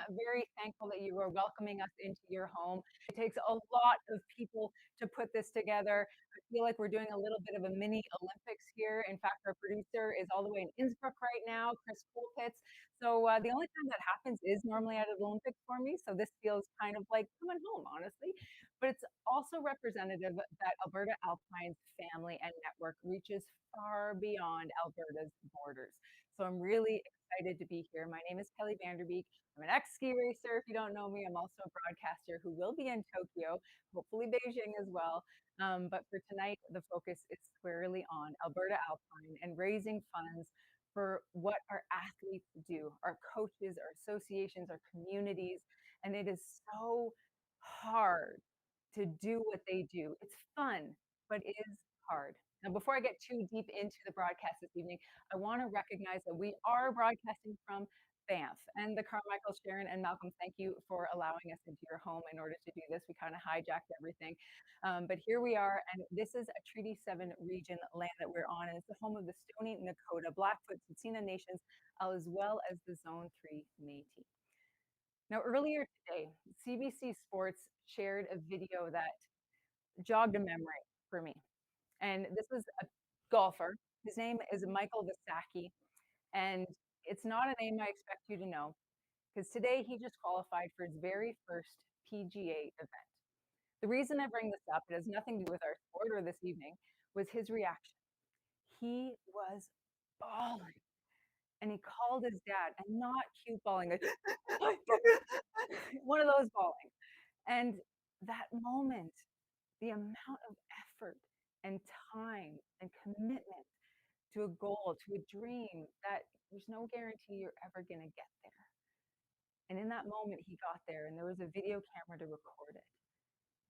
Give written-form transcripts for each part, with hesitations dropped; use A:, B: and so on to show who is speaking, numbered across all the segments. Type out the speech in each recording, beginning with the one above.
A: very thankful that you are welcoming us into your home. It takes a lot of people to put this together. I feel like we're doing a little bit of a mini Olympics here. In fact, our producer is all the way in Innsbruck right now, Chris Colpitz. So the only time that happens is normally at the Olympics for me. So this feels kind of like coming home, honestly. But it's also representative that Alberta Alpine's family and network reaches far beyond Alberta's borders. So I'm really excited to be here. My name is Kelly Vanderbeek. I'm an ex-ski racer. If you don't know me, I'm also a broadcaster who will be in Tokyo, hopefully Beijing as well. But for tonight, the focus is squarely on Alberta Alpine and raising funds for what our athletes do, our coaches, our associations, our communities. And it is so hard to do what they do. It's fun, but it is hard. Now, before I get too deep into the broadcast this evening, I want to recognize that we are broadcasting from Banff. And the Carmichael, Sharon, and Malcolm, thank you for allowing us into your home in order to do this. We kind of hijacked everything. But here we are, and this is a Treaty 7 region land that we're on, and it's the home of the Stoney Nakoda, Blackfoot, Tsuut'ina Nations, as well as the Zone 3 Métis. Now, earlier today, CBC Sports shared a video that jogged a memory for me. And this was a golfer. His name is Michael Visacki. And it's not a name I expect you to know, because today he just qualified for his very first PGA event. The reason I bring this up, it has nothing to do with our sport or this evening, was his reaction. He was bawling. And he called his dad, and not cute bawling, like, one of those bawling. And that moment, the amount of effort and time and commitment to a goal, to a dream that there's no guarantee you're ever going to get there. And in that moment, he got there, and there was a video camera to record it.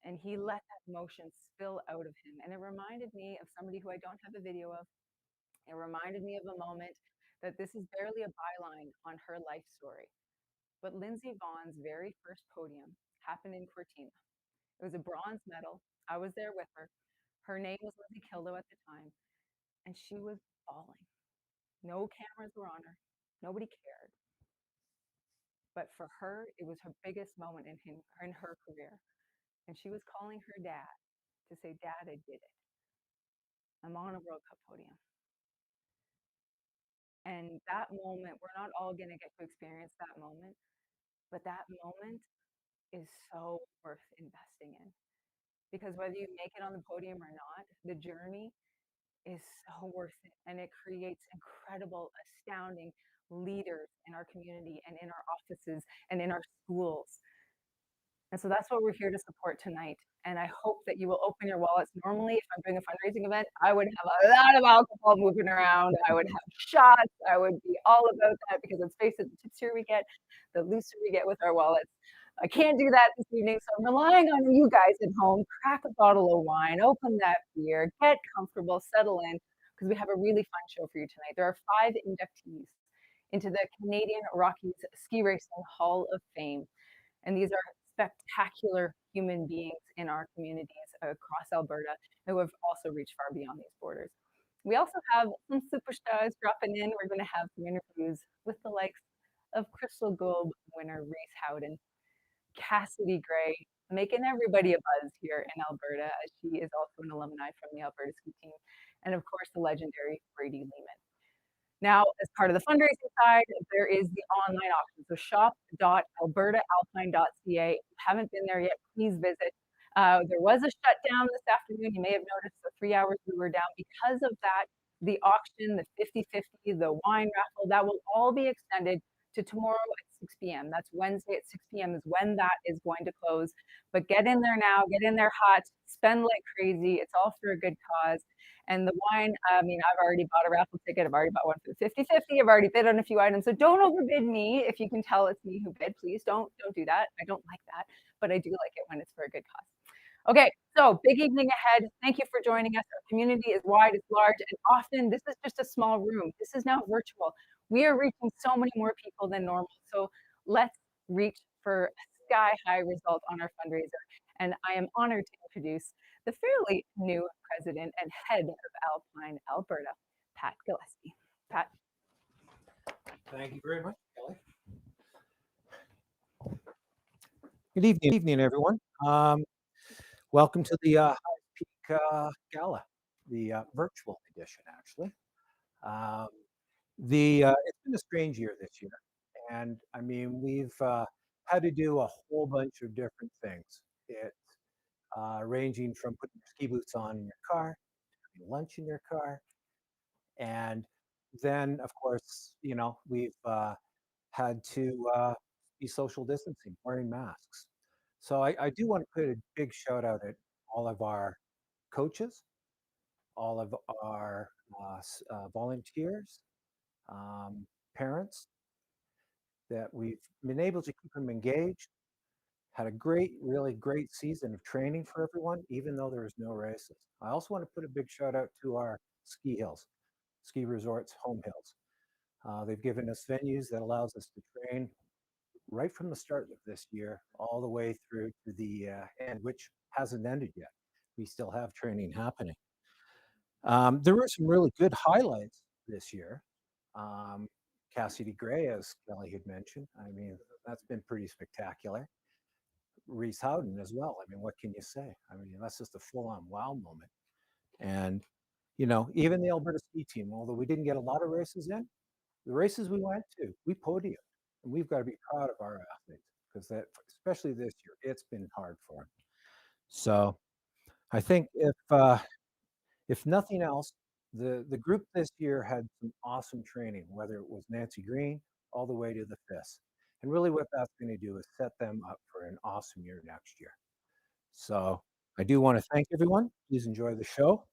A: And he let that emotion spill out of him. And it reminded me of somebody who I don't have a video of. It reminded me of a moment that this is barely a byline on her life story. But Lindsey Vaughn's very first podium happened in Cortina. It was a bronze medal. I was there with her. Her name was Lindsay Kildo at the time, and she was bawling. No cameras were on her. Nobody cared. But for her, it was her biggest moment in her career. And she was calling her dad to say, Dad, I did it. I'm on a World Cup podium. And that moment, we're not all going to get to experience that moment, but that moment is so worth investing in. Because whether you make it on the podium or not, the journey is so worth it. And it creates incredible, astounding leaders in our community and in our offices and in our schools. And so that's what we're here to support tonight. And I hope that you will open your wallets. Normally, if I'm doing a fundraising event, I would have a lot of alcohol moving around. I would have shots. I would be all about that because let's face it, the tipsier we get, the looser we get with our wallets. I can't do that this evening, so I'm relying on you guys at home. Crack a bottle of wine, open that beer, get comfortable, settle in, because we have a really fun show for you tonight. There are 5 inductees into the Canadian Rockies Ski Racing Hall of Fame. And these are spectacular human beings in our communities across Alberta who have also reached far beyond these borders. We also have some superstars dropping in. We're going to have some interviews with the likes of Crystal Globe winner Reece Howden, Cassidy Gray, making everybody a buzz here in Alberta, as she is also an alumni from the Alberta ski team, and of course the legendary Brady Leman. Now, as part of the fundraising side, there is the online auction. So shop.albertaalpine.ca. If you haven't been there yet, please visit. There was a shutdown this afternoon. You may have noticed the 3 hours we were down. Because of that, the auction, the 50-50, the wine raffle, that will all be extended to tomorrow at 6 p.m. That's Wednesday at 6 p.m. is when that is going to close. But get in there now, get in there hot, spend like crazy. It's all for a good cause. And the wine, I mean, I've already bought a raffle ticket. I've already bought one for the 50-50. I've already bid on a few items. So don't overbid me. If you can tell it's me who bid, please don't do that. I don't like that, but I do like it when it's for a good cause. Okay, so big evening ahead. Thank you for joining us. Our community is wide, it's large, and often this is just a small room. This is now virtual. We are reaching so many more people than normal. So let's reach for a sky-high result on our fundraiser. And I am honored to introduce the fairly new president and head of Alpine Alberta, Pat Gillespie. Pat.
B: Thank you very much, Kelly. Good evening, everyone. Welcome to the High Peak Gala, the virtual edition, actually. Um, it's been a strange year this year, and I mean we've had to do a whole bunch of different things. It ranging from putting your ski boots on in your car, having lunch in your car, and then of course we've had to be social distancing, wearing masks. So I do want to put a big shout out at all of our coaches, all of our volunteers, parents, that we've been able to keep them engaged. Had a really great season of training for everyone, even though there was no races. I also want to put a big shout out to our ski hills, ski resorts, home hills. They've given us venues that allows us to train right from the start of this year all the way through to the end, which hasn't ended yet. We still have training happening. There were some really good highlights this year. Cassidy Gray, as Kelly had mentioned, I mean, that's been pretty spectacular. Reece Howden as well. I mean, what can you say? I mean, that's just a full-on wow moment. And, even the Alberta ski team, although we didn't get a lot of races in, the races we went to, we podiumed. And we've got to be proud of our athletes because that, especially this year, it's been hard for them. So I think if nothing else, the group this year had some awesome training, whether it was Nancy Green all the way to the FIS. And really what that's going to do is set them up for an awesome year next year. So I do want to thank everyone. Please enjoy the show.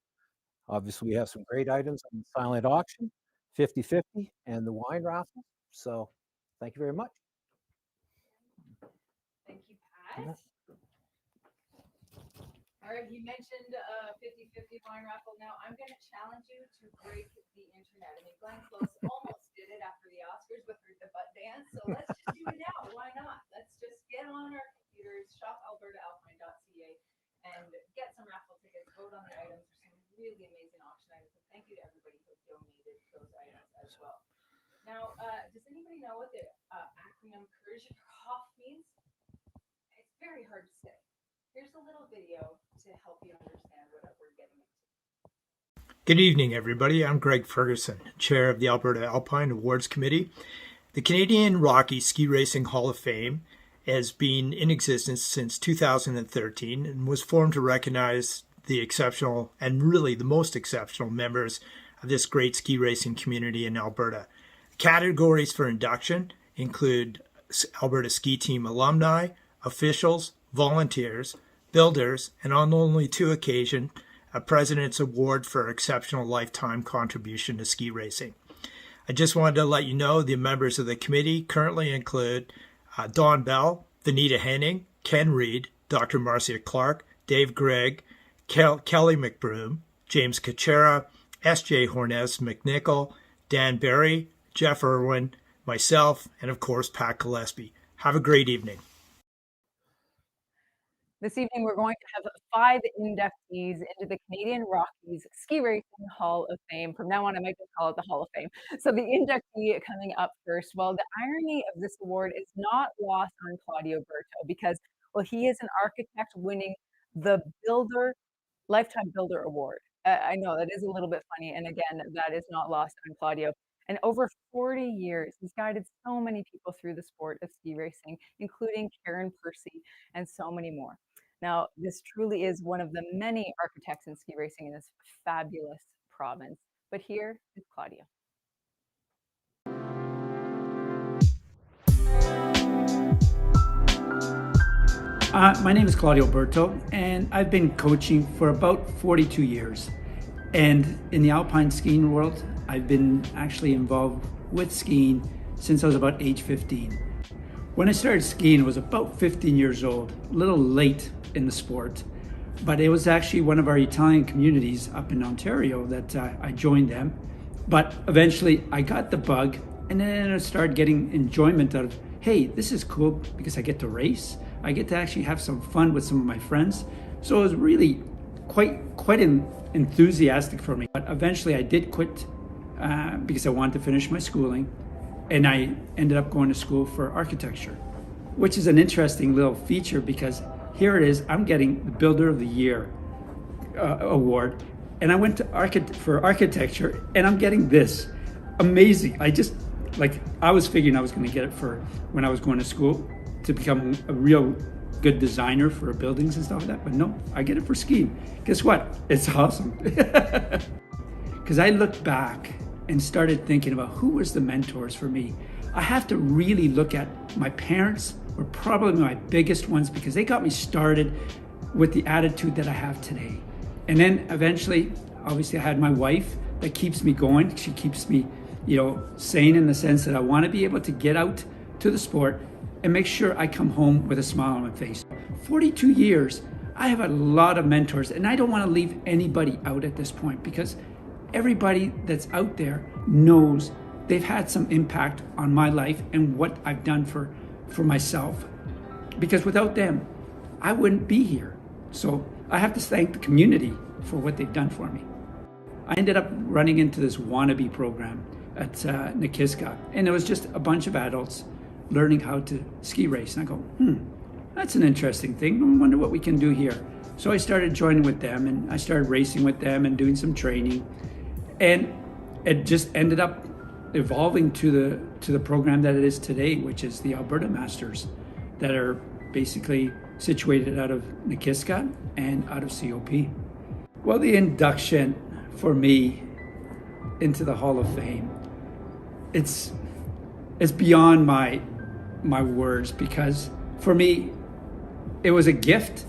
B: Obviously, we have some great items on the silent auction, 50/50, and the wine raffle. So thank you very much.
A: Thank you, Pat. All right, you mentioned 50/50 wine raffle. Now I'm going to challenge you to break the internet. I mean, Glenn Close almost did it after the Oscars with the butt dance. So let's just do it now. Why not? Let's just get on our computers, shop albertaalpine.ca, and get some raffle tickets. Vote on the items. There's some really amazing auction items. And thank you to everybody who donated those items as well. Now, does anybody know what the acronym Kirchhoff means? It's very hard to say. Here's a little video to help you understand what we're getting into.
C: Good evening, everybody. I'm Greg Ferguson, Chair of the Alberta Alpine Awards Committee. The Canadian Rockies Ski Racing Hall of Fame has been in existence since 2013 and was formed to recognize the exceptional and really the most exceptional members of this great ski racing community in Alberta. Categories for induction include Alberta Ski Team alumni, officials, volunteers, builders, and on only 2 occasions, a President's Award for Exceptional Lifetime Contribution to Ski Racing. I just wanted to let you know the members of the committee currently include Don Bell, Vanita Henning, Ken Reed, Dr. Marcia Clark, Dave Gregg, Kelly McBroom, James Kachera, S.J. Hornez McNichol, Dan Barry, Jeff Irwin, myself, and of course, Pat Gillespie. Have a great evening.
A: This evening, we're going to have 5 inductees into the Canadian Rockies Ski Racing Hall of Fame. From now on, I might just call it the Hall of Fame. So the inductee coming up first. Well, the irony of this award is not lost on Claudio Berto because, well, he is an architect winning the Lifetime Builder Award. I know that is a little bit funny. And again, that is not lost on Claudio. And over 40 years, he's guided so many people through the sport of ski racing, including Karen Percy and so many more. Now, this truly is one of the many architects in ski racing in this fabulous province. But here is Claudio.
D: My name is Claudio Berto, and I've been coaching for about 42 years. And in the alpine skiing world, I've been actually involved with skiing since I was about age 15. When I started skiing, I was about 15 years old, a little late in the sport, but it was actually one of our Italian communities up in Ontario that I joined them. But eventually I got the bug, and then I started getting enjoyment out of, hey, this is cool because I get to race. I get to actually have some fun with some of my friends. So it was really quite enthusiastic for me. But eventually I did quit because I wanted to finish my schooling, and I ended up going to school for architecture. which is an interesting little feature because here it is, I'm getting the Builder of the Year award, and I went to for architecture, and I'm getting this. Amazing. I was figuring I was going to get it for when I was going to school to become a real good designer for buildings and stuff like that, but no, I get it for skiing. Guess what? It's awesome. Because I looked back and started thinking about who was the mentors for me. I have to really look at my parents were probably my biggest ones because they got me started with the attitude that I have today. And then eventually, obviously I had my wife that keeps me going. She keeps me, sane in the sense that I want to be able to get out to the sport and make sure I come home with a smile on my face. 42 years, I have a lot of mentors, and I don't want to leave anybody out at this point because everybody that's out there knows they've had some impact on my life and what I've done for myself. Because without them, I wouldn't be here. So I have to thank the community for what they've done for me. I ended up running into this wannabe program at Nikiska, and it was just a bunch of adults learning how to ski race. And I go, that's an interesting thing. I wonder what we can do here. So I started joining with them, and I started racing with them and doing some training. And it just ended up evolving to the program that it is today, which is the Alberta Masters that are basically situated out of Nikiska and out of COP. Well, the induction for me into the Hall of Fame, it's beyond my words, because for me, it was a gift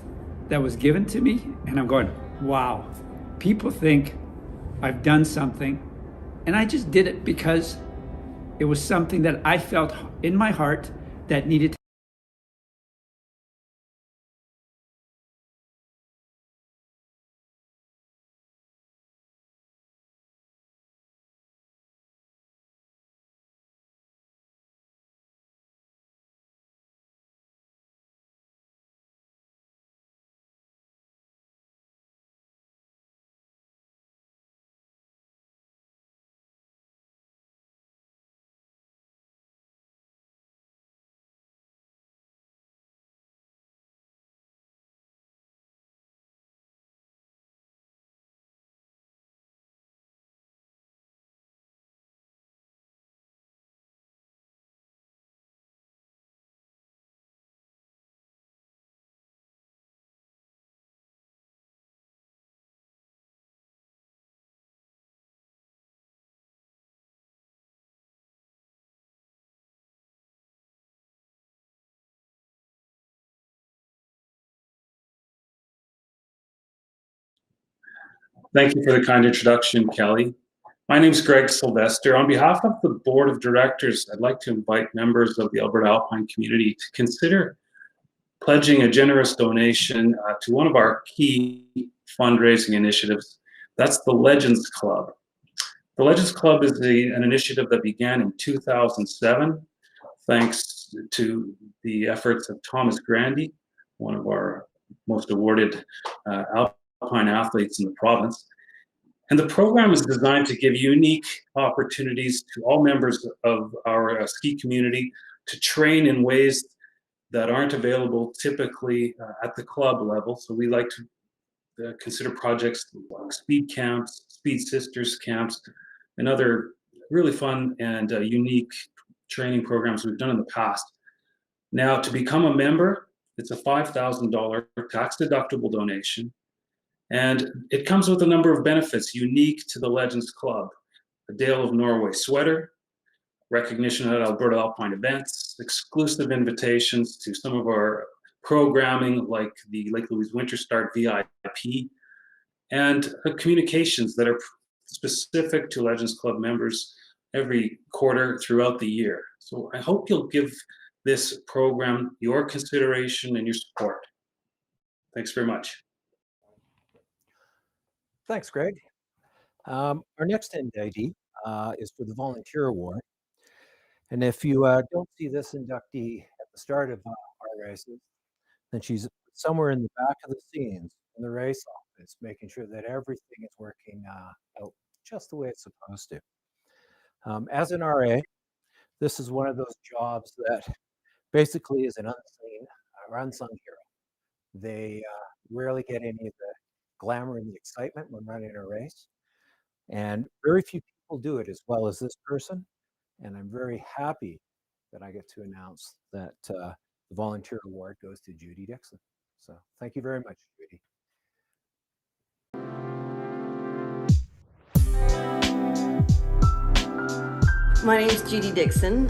D: that was given to me, and I'm going, wow, people think I've done something, and I just did it because it was something that I felt in my heart that needed to.
E: Thank you for the kind introduction, Kelly. My name is Greg Sylvester. On behalf of the Board of Directors, I'd like to invite members of the Alberta Alpine community to consider pledging a generous donation to one of our key fundraising initiatives. That's the Legends Club. The Legends Club is an initiative that began in 2007, thanks to the efforts of Thomas Grandy, one of our most awarded Alpine athletes in the province. And the program is designed to give unique opportunities to all members of our ski community to train in ways that aren't available typically at the club level. So we like to consider projects like speed camps, speed sisters camps, and other really fun and unique training programs we've done in the past. Now, to become a member, it's a $5,000 tax-deductible donation. And it comes with a number of benefits unique to the Legends Club. A Dale of Norway sweater, recognition at Alberta Alpine events, exclusive invitations to some of our programming like the Lake Louise Winter Start VIP, and communications that are specific to Legends Club members every quarter throughout the year. So I hope you'll give this program your consideration and your support. Thanks very much.
B: Thanks, Greg. Our next inductee is for the Volunteer Award. And if you don't see this inductee at the start of our races, then she's somewhere in the back of the scenes in the race office, making sure that everything is working out just the way it's supposed to. As an RA, this is one of those jobs that basically is an unsung hero. They rarely get any of the glamour and the excitement when running a race. And very few people do it as well as this person. And I'm very happy that I get to announce that the volunteer award goes to Judy Dexler. So thank you very much, Judy.
F: My name is Judy Dixon.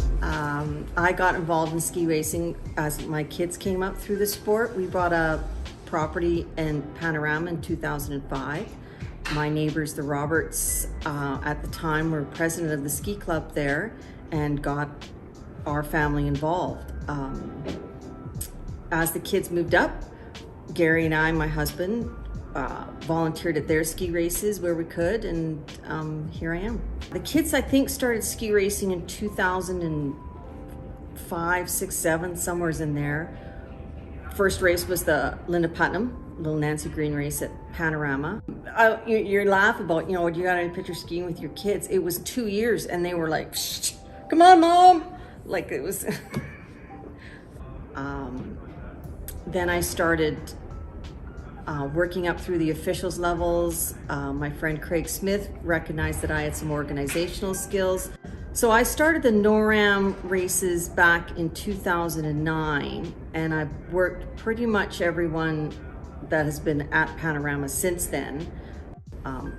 F: I got involved in ski racing as my kids came up through the sport. We bought a property in Panorama in 2005. My neighbors, the Roberts, at the time were president of the ski club there and got our family involved. As the kids moved up, Gary and I, my husband, volunteered at their ski races where we could, and here I am. The kids, I think, started ski racing in 2005, 6, 7, somewhere's in there. First race was the Linda Putnam, little Nancy Green race at Panorama. You laugh about, you know, do you got any picture skiing with your kids? It was 2 years and they were like, shh, come on, Mom. Like it was. Then I started working up through the officials levels. My friend Craig Smith recognized that I had some organizational skills. So I started the NORAM races back in 2009, and I've worked pretty much everyone that has been at Panorama since then.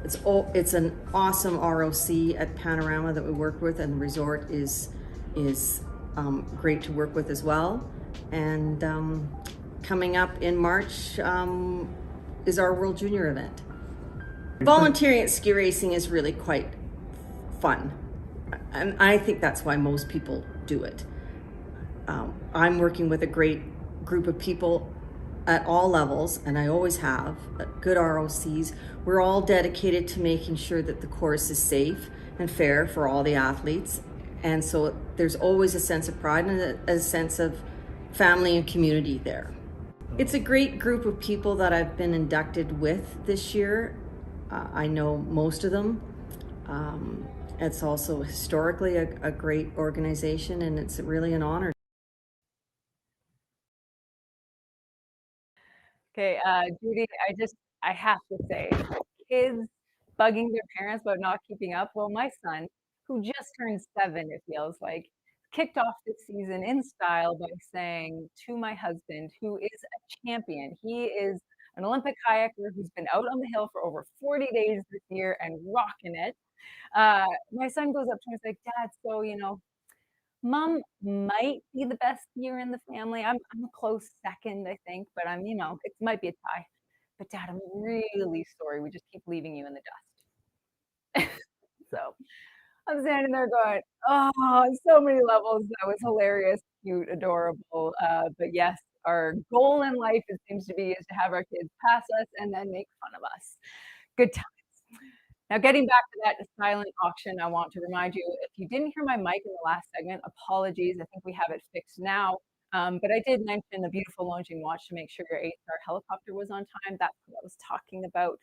F: It's an awesome ROC at Panorama that we work with, and the resort is great to work with as well. And coming up in March is our World Junior event. Volunteering at ski racing is really quite fun. And I think that's why most people do it. I'm working with a great group of people at all levels, and I always have, good ROCs. We're all dedicated to making sure that the course is safe and fair for all the athletes. And so there's always a sense of pride and a sense of family and community there. It's a great group of people that I've been inducted with this year. I know most of them. It's also historically a great organization, and it's really an honor.
A: Okay, Judy, I have to say, kids bugging their parents about not keeping up. Well, my son, who just turned 7, it feels like, kicked off this season in style by saying to my husband, who is a champion, he is an Olympic kayaker who's been out on the hill for over 40 days this year and rocking it. My son goes up to me and is like, Dad, so, you know, Mom might be the best skier in the family. I'm a close second, I think, but you know, it might be a tie. But Dad, I'm really sorry. We just keep leaving you in the dust. So I'm standing there going, oh, on so many levels. That was hilarious, cute, adorable. But yes, our goal in life, it seems to be, is to have our kids pass us and then make fun of us. Good times. Now, getting back to that silent auction, I want to remind you, if you didn't hear my mic in the last segment, apologies. I think we have it fixed now. But I did mention the beautiful Longines watch to make sure your 8-star helicopter was on time. That's what I was talking about.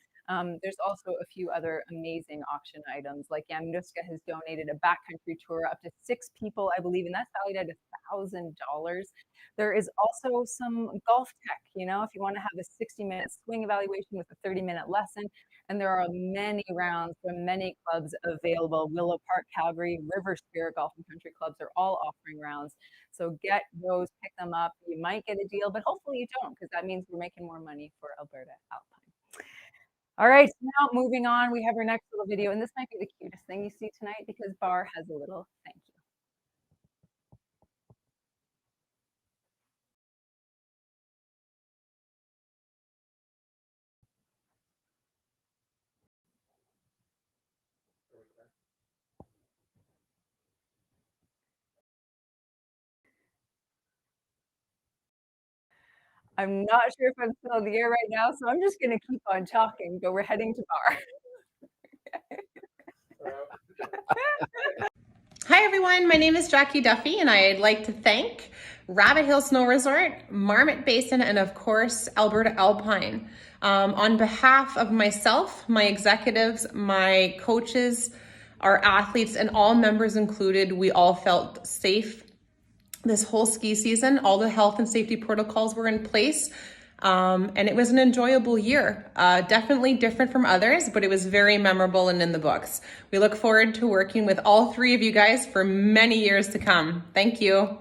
A: There's also a few other amazing auction items, like Yamnuska has donated a backcountry tour up to 6 people, I believe, and that's valued at $1,000. There is also some golf tech, you know, if you want to have a 60-minute swing evaluation with a 30-minute lesson. And there are many rounds from many clubs available. Willow Park, Calgary, River Spirit Golf and Country Clubs are all offering rounds. So get those, pick them up. You might get a deal, but hopefully you don't, because that means we're making more money for Alberta Alpine. All right, now moving on, we have our next little video, and this might be the cutest thing you see tonight because Bar has a little thank you. I'm not sure if I'm still in the air right now, so I'm just going to keep on talking, but we're heading to Bar.
G: Hi everyone, my name is Jackie Duffy and I'd like to thank Rabbit Hill Snow Resort, Marmot Basin, and of course, Alberta Alpine. On behalf of myself, my executives, my coaches, our athletes, and all members included, we all felt safe this whole ski season. All the health and safety protocols were in place. And it was an enjoyable year. Definitely different from others, but it was very memorable and in the books. We look forward to working with all three of you guys for many years to come. Thank you.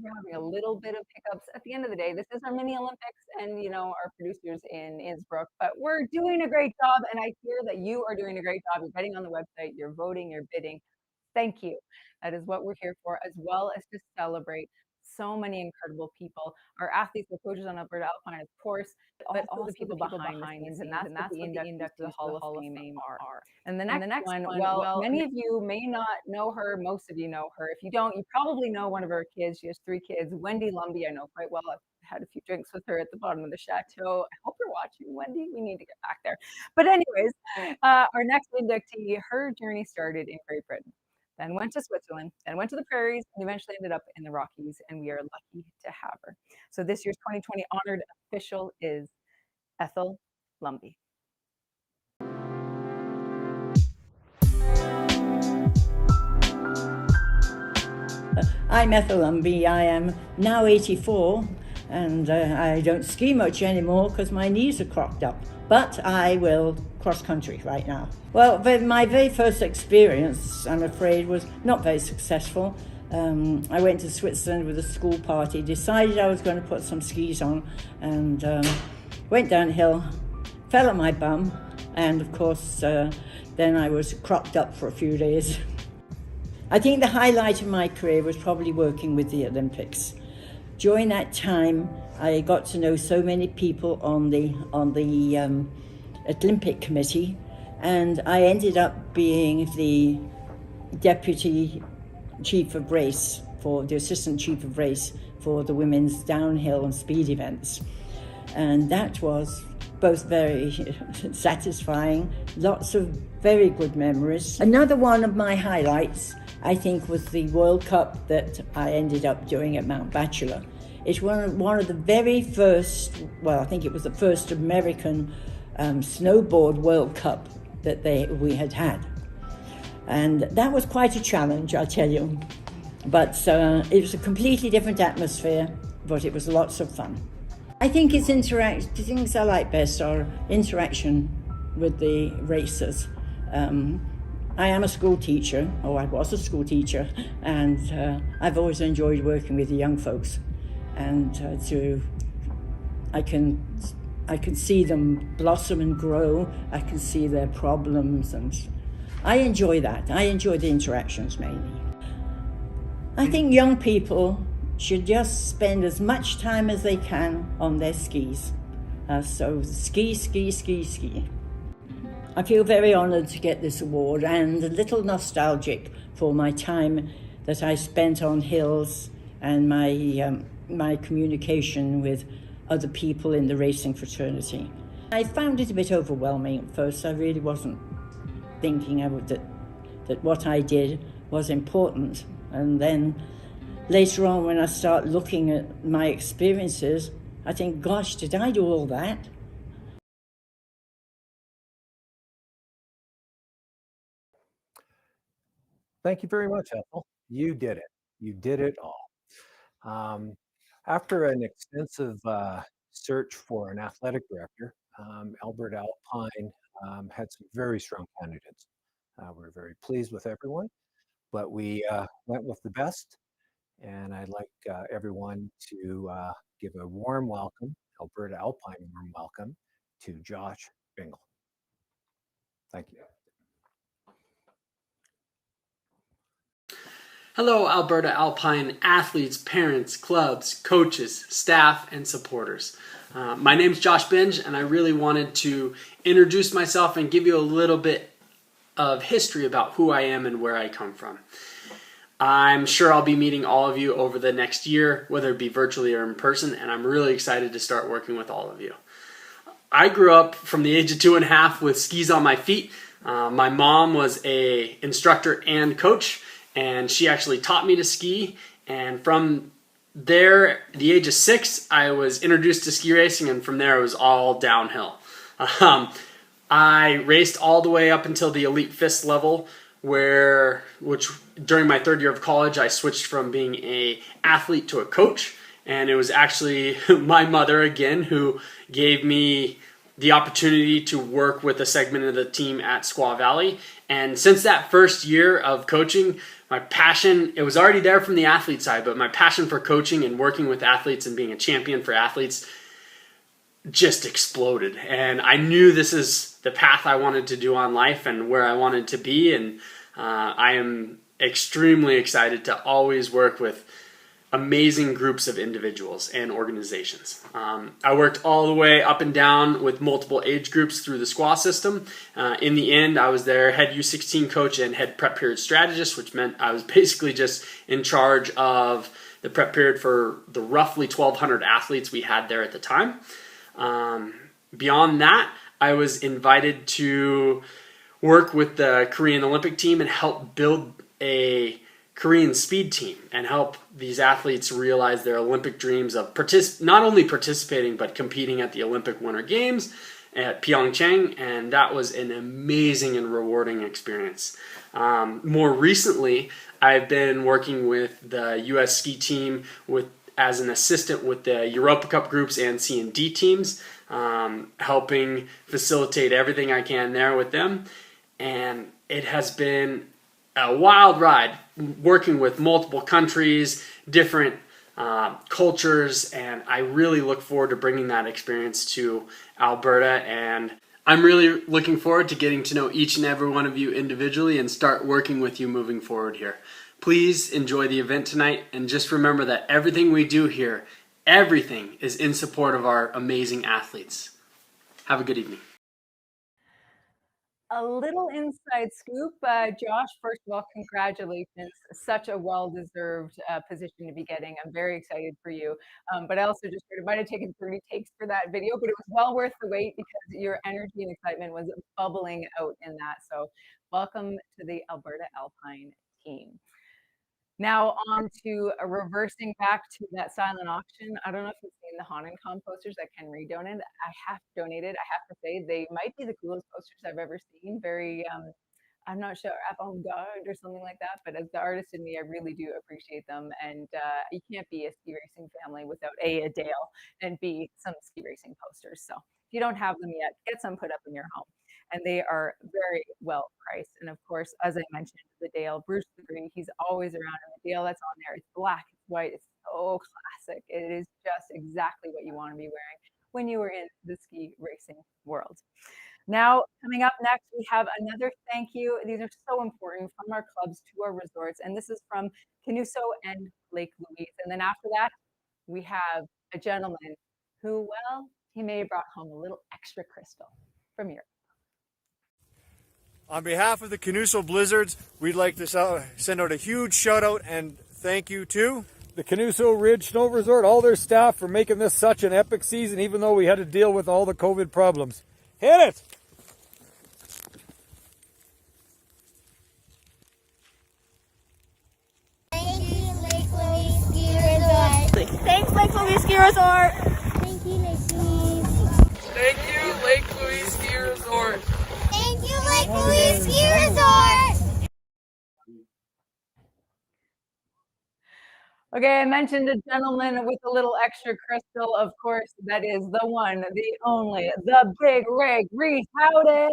A: We're having a little bit of hiccups. At the end of the day, this is our mini Olympics and, you know, our producers in Innsbruck, but we're doing a great job. And I hear that you are doing a great job. You're getting on the website, you're voting, you're bidding. Thank you. That is what we're here for, as well as to celebrate so many incredible people. Our athletes, the coaches on Alberta Alpine, of course, but also the people behind the scenes, and that's what the inductees to the Hall of Fame are. And the next one, well, many of you may not know her, most of you know her. If you don't, you probably know one of her kids. She has 3 kids. Wendy Lumby, I know quite well. I've had a few drinks with her at the bottom of the chateau. I hope you're watching, Wendy. We need to get back there. But anyways, our next inductee, her journey started in Great Britain, then went to Switzerland, then went to the prairies, and eventually ended up in the Rockies, and we are lucky to have her. So this year's 2020 honored official is Ethel Lumby.
H: I'm Ethel Lumby. I am now 84, and I don't ski much anymore because my knees are crocked up. But I will cross country right now. Well, my very first experience, I'm afraid, was not very successful. I went to Switzerland with a school party, decided I was going to put some skis on, and went downhill, fell on my bum, and of course, then I was crocked up for a few days. I think the highlight of my career was probably working with the Olympics. During that time, I got to know so many people on the Olympic Committee, and I ended up being the deputy chief of race, for the assistant chief of race for the women's downhill and speed events. And that was both very satisfying, lots of very good memories. Another one of my highlights, I think, was the World Cup that I ended up doing at Mount Bachelor. It's one of the very first, well, I think it was the first American snowboard World Cup that we had had. And that was quite a challenge, I'll tell you. But it was a completely different atmosphere, but it was lots of fun. I think it's the things I like best are interaction with the racers. I am a school teacher, or I was a school teacher, and I've always enjoyed working with the young folks. And I can see them blossom and grow. I can see their problems, and I enjoy that. I enjoy the interactions mainly. I think young people should just spend as much time as they can on their skis. So ski, ski, ski, ski. I feel very honored to get this award, and a little nostalgic for my time that I spent on hills and my communication with other people in the racing fraternity. I found it a bit overwhelming at first. I really wasn't thinking that what I did was important. And then later on, when I start looking at my experiences, I think, gosh, did I do all that?
B: Thank you very much, Ethel. You did it. You did it all. After an extensive search for an athletic director, Alberta Alpine had some very strong candidates. We're very pleased with everyone, but we went with the best. And I'd like everyone to give a warm welcome, Alberta Alpine warm welcome, to Josh Bingle. Thank you.
I: Hello, Alberta Alpine athletes, parents, clubs, coaches, staff, and supporters. My name's Josh Binge, and I really wanted to introduce myself and give you a little bit of history about who I am and where I come from. I'm sure I'll be meeting all of you over the next year, whether it be virtually or in person, and I'm really excited to start working with all of you. I grew up from the age of 2.5 with skis on my feet. My mom was an instructor and coach, and she actually taught me to ski. And from there, the age of 6, I was introduced to ski racing, and from there it was all downhill. I raced all the way up until the Elite Fist level, which during my third year of college, I switched from being an athlete to a coach. And it was actually my mother again who gave me the opportunity to work with a segment of the team at Squaw Valley. And since that first year of coaching, my passion, it was already there from the athlete side, but my passion for coaching and working with athletes and being a champion for athletes just exploded. And I knew this is the path I wanted to do on life and where I wanted to be. And I am extremely excited to always work with amazing groups of individuals and organizations. I worked all the way up and down with multiple age groups through the SQUA system. In the end, I was their head U16 coach and head prep period strategist, which meant I was basically just in charge of the prep period for the roughly 1,200 athletes we had there at the time. Beyond that, I was invited to work with the Korean Olympic team and help build a Korean speed team and help these athletes realize their Olympic dreams of not only participating but competing at the Olympic Winter Games at Pyeongchang, and that was an amazing and rewarding experience. More recently, I've been working with the U.S. ski team as an assistant with the Europa Cup groups and C&D teams, helping facilitate everything I can there with them, and it has been a wild ride working with multiple countries, different cultures, and I really look forward to bringing that experience to Alberta. And I'm really looking forward to getting to know each and every one of you individually and start working with you moving forward here. Please enjoy the event tonight, and just remember that everything we do here, everything is in support of our amazing athletes. Have a good evening.
A: A little inside scoop, Josh, first of all, congratulations. Such a well-deserved position to be getting. I'm very excited for you. But I also just heard it might have taken 30 takes for that video, but it was well worth the wait because your energy and excitement was bubbling out in that. So welcome to the Alberta Alpine team. Now on to reversing back to that silent auction. I don't know if you've seen the Howden posters that Ken Reed donated. I have donated. I have to say they might be the coolest posters I've ever seen. Very, I'm not sure, avant-garde or something like that. But as the artist in me, I really do appreciate them. And you can't be a ski racing family without A, Dale, and B, some ski racing posters. So if you don't have them yet, get some put up in your home. And they are very well priced. And of course, as I mentioned, the Dale, Bruce Legree, he's always around. And the Dale that's on there, it's black, it's white, it's so classic. It is just exactly what you want to be wearing when you are in the ski racing world. Now, coming up next, we have another thank you. These are so important, from our clubs to our resorts. And this is from Canuso and Lake Louise. And then after that, we have a gentleman who, well, he may have brought home a little extra crystal from Europe.
J: On behalf of the Canuso Blizzards, we'd like to send out a huge shout out and thank you to
K: the Canuso Ridge Snow Resort, all their staff, for making this such an epic season, even though we had to deal with all the COVID problems. Hit it!
L: Thank you, Lake Louise Ski Resort. Thanks, Lake Louise Ski Resort. Thank you, Lake Louise.
M: Thank you, Lake Louise Ski Resort.
L: Thank you, Lake Louise Ski Resort.
A: Okay, I mentioned a gentleman with a little extra crystal. Of course, that is the one, the only, the big rig, Reece Howden.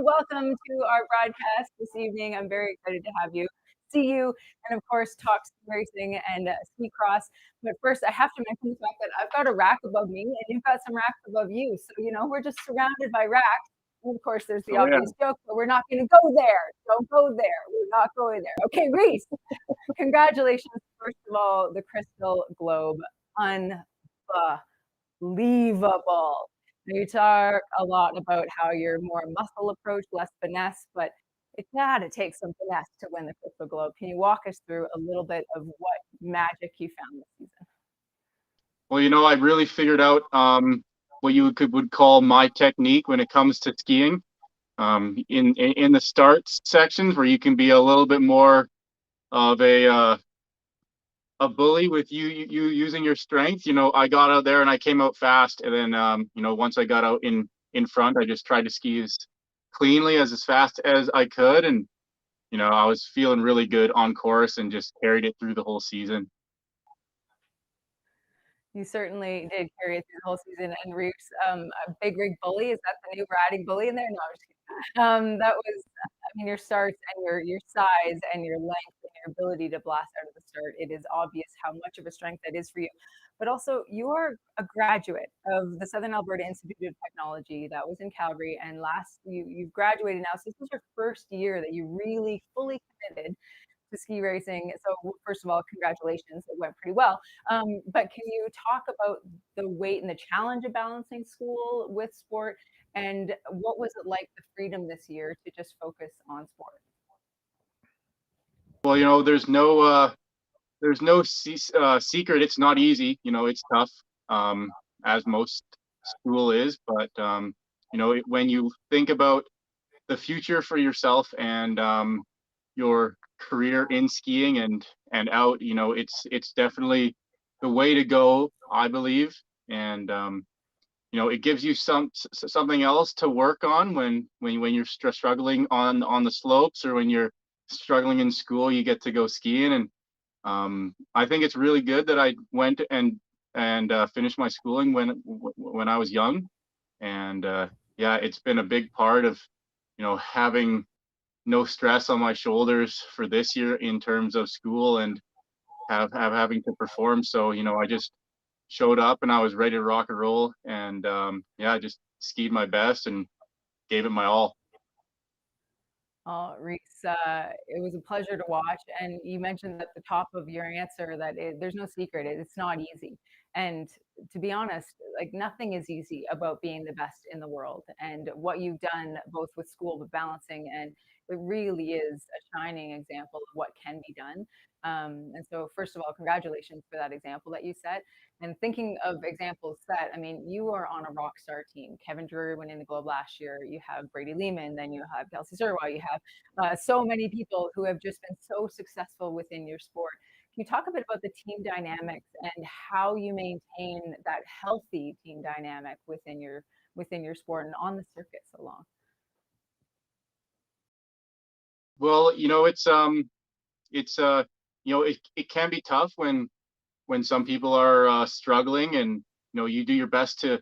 A: Welcome to our broadcast this evening. I'm very excited to have you, see you, and of course, talk ski racing and ski cross. But first, I have to mention the fact that I've got a rack above me, and you've got some racks above you. So, you know, we're just surrounded by racks. And of course, there's the obvious joke, but we're not going to go there. Don't go there. We're not going there. Okay, Reece, congratulations. First of all, the Crystal Globe, unbelievable. You talk a lot about how you're more muscle approach, less finesse, but it's got to take some finesse to win the Crystal Globe. Can you walk us through a little bit of what magic you found this season?
N: Well, you know, I really figured out what you would call my technique when it comes to skiing. In the starts sections where you can be a little bit more of a bully with you using your strength. You know, I got out there and I came out fast, and then you know, once I got out in front, I just tried to ski as cleanly as fast as I could, and I was feeling really good on course and just carried it through the whole season.
A: You certainly did carry it through the whole season. And Reece, a big rig bully, is that the new we're adding bully in there? No, I'm just kidding. That was, I mean, your starts and your size and your length and your ability to blast out of the start. It is obvious how much of a strength that is for you. But also, you are a graduate of the Southern Alberta Institute of Technology that was in Calgary, and you've graduated now. So this was your first year that you really fully committed to ski racing. So first of all, congratulations, it went pretty well. But can you talk about the weight and the challenge of balancing school with sport, and what was it like, the freedom this year to just focus on sport?
N: Well, there's no secret. It's not easy. It's tough, as most school is. But when you think about the future for yourself and your career in skiing and out, it's definitely the way to go, I believe. And it gives you something else to work on when you're struggling on the slopes, or when you're struggling in school, you get to go skiing. And I think it's really good that I went and finished my schooling when I was young. And yeah, it's been a big part of having no stress on my shoulders for this year in terms of school and having to perform. So I just showed up and I was ready to rock and roll. And yeah, I just skied my best and gave it my all.
A: Reece, it was a pleasure to watch. And you mentioned at the top of your answer that there's no secret. It's not easy. And to be honest, like, nothing is easy about being the best in the world. And what you've done both with school, but balancing, and it really is a shining example of what can be done. And so, first of all, congratulations for that example that you set. And thinking of examples set, I mean, you are on a rock star team. Kevin Drury winning the Globe last year. You have Brady Leman, then you have Kelsey Surwa. You have so many people who have just been so successful within your sport. Can you talk a bit about the team dynamics and how you maintain that healthy team dynamic within your sport and on the circuit so long?
N: Well, it can be tough when some people are struggling, and you do your best to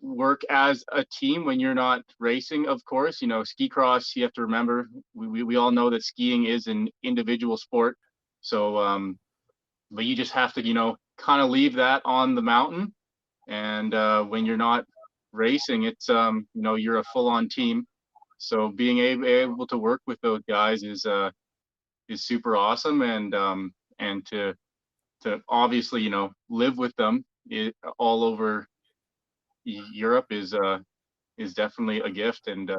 N: work as a team when you're not racing. Of course, ski cross, you have to remember, we all know that skiing is an individual sport. So but you just have to kind of leave that on the mountain. And when you're not racing, it's you're a full-on team. So being able to work with those guys is super awesome. And to obviously live with them all over Europe is definitely a gift. And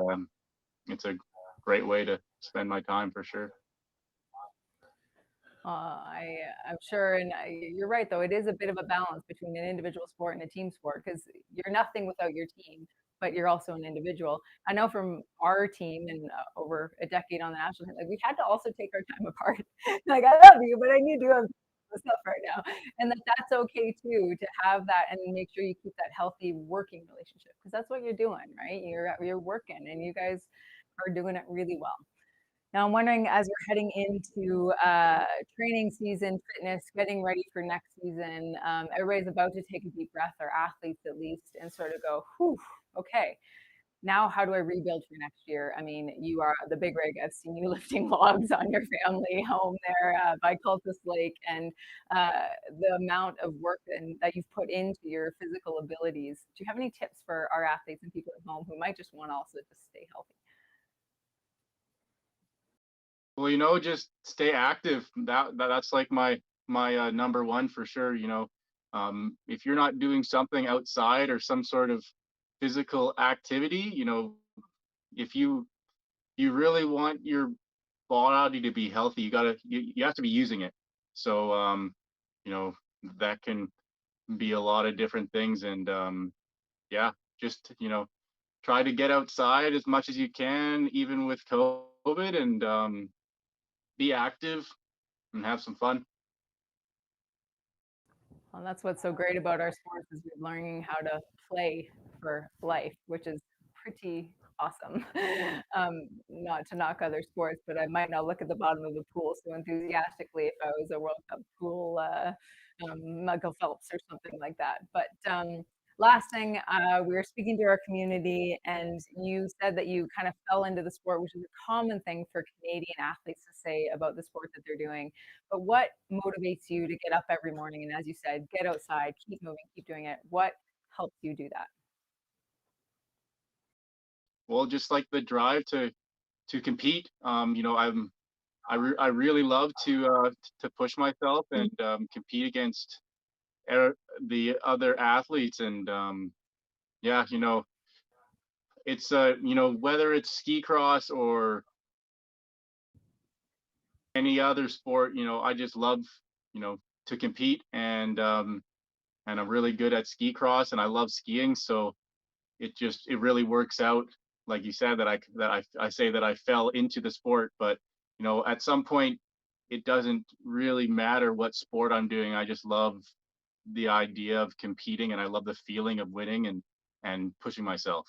N: it's a great way to spend my time, for sure.
A: I'm sure, and you're right, though. It is a bit of a balance between an individual sport and a team sport, because you're nothing without your team, but you're also an individual. I know from our team and over a decade on the national team, like, we had to also take our time apart. Like, I love you, but I need to have stuff right now, and that's okay too, to have that and make sure you keep that healthy working relationship, because that's what you're doing, right? You're working, and you guys are doing it really well. Now, I'm wondering, as we're heading into training season, fitness, getting ready for next season, everybody's about to take a deep breath, or athletes at least, and sort of go, whew, okay, now how do I rebuild for next year? I mean, you are the big rig. I've seen you lifting logs on your family home there by Cultus Lake, and the amount of work that you've put into your physical abilities. Do you have any tips for our athletes and people at home who might just want also to stay healthy?
N: Well, just stay active. That's like my number one, for sure. If you're not doing something outside or some sort of physical activity, if you really want your body to be healthy, you have to be using it. So that can be a lot of different things. And yeah, just try to get outside as much as you can, even with COVID, and be active and have some fun.
A: Well, that's what's so great about our sports, is we're learning how to play for life, which is pretty awesome. Not to knock other sports, but I might not look at the bottom of the pool so enthusiastically if I was a World Cup pool Michael Phelps or something like that. But last thing, we were speaking to our community, and you said that you kind of fell into the sport, which is a common thing for Canadian athletes to say about the sport that they're doing. But what motivates you to get up every morning and, as you said, get outside, keep moving, keep doing it? What helps you do that?
N: Well, just like the drive to compete. You know, I really love to push myself and compete against the other athletes. And yeah, you know, it's you know, whether it's ski cross or any other sport, you know, I just love, you know, to compete. And I'm really good at ski cross and I love skiing, so it really works out, like you said, that I say that I fell into the sport. But you know, at some point it doesn't really matter what sport I'm doing. I just love the idea of competing and I love the feeling of winning and pushing myself.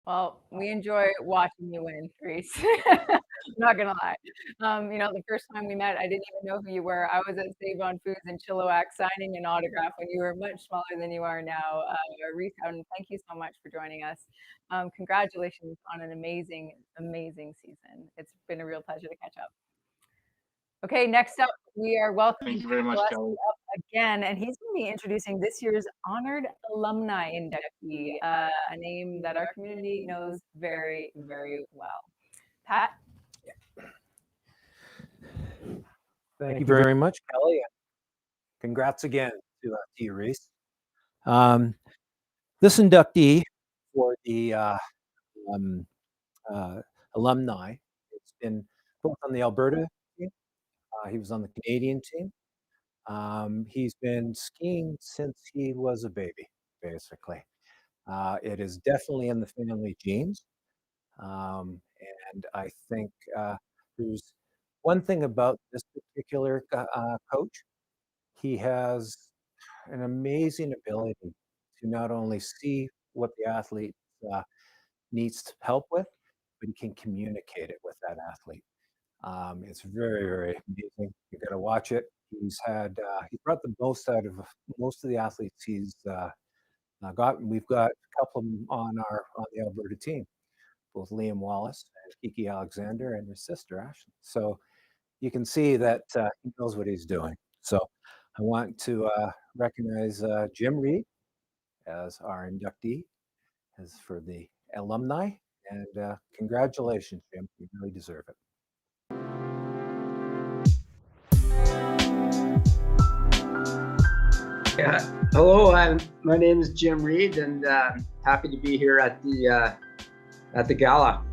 A: Well, we enjoy watching you win, Reece. I'm not gonna lie. You know, the first time we met, I didn't even know who you were. I was at Save on Foods in Chilliwack signing an autograph when you were much smaller than you are now. Reece Howden, thank you so much for joining us. Congratulations on an amazing, amazing season. It's been a real pleasure to catch up. Okay, next up, we are welcoming
N: Thank you very much, Kelly.
A: up again, and he's going to be introducing this year's honored alumni inductee, a name that our community knows very, very well. Pat?
B: Thank you very much, Kelly. Congrats again to you, Reece. This inductee for the alumni, it's been both on the Alberta team. He was on the Canadian team. He's been skiing since he was a baby, basically. It is definitely in the family genes. And I think there's one thing about this particular coach. He has an amazing ability to not only see what the athlete needs help with, but he can communicate it with that athlete. It's very, very amazing. You got to watch it. He's brought the most out of most of the athletes he's got. We've got a couple of them on the Alberta team, both Liam Wallace and Kiki Alexander and his sister Ashley. So you can see that he knows what he's doing. So I want to recognize Jim Reed as our inductee, as for the alumni, and congratulations, Jim. You really deserve it.
O: Yeah. Hello, my name is Jim Reed, and happy to be here at the Gala.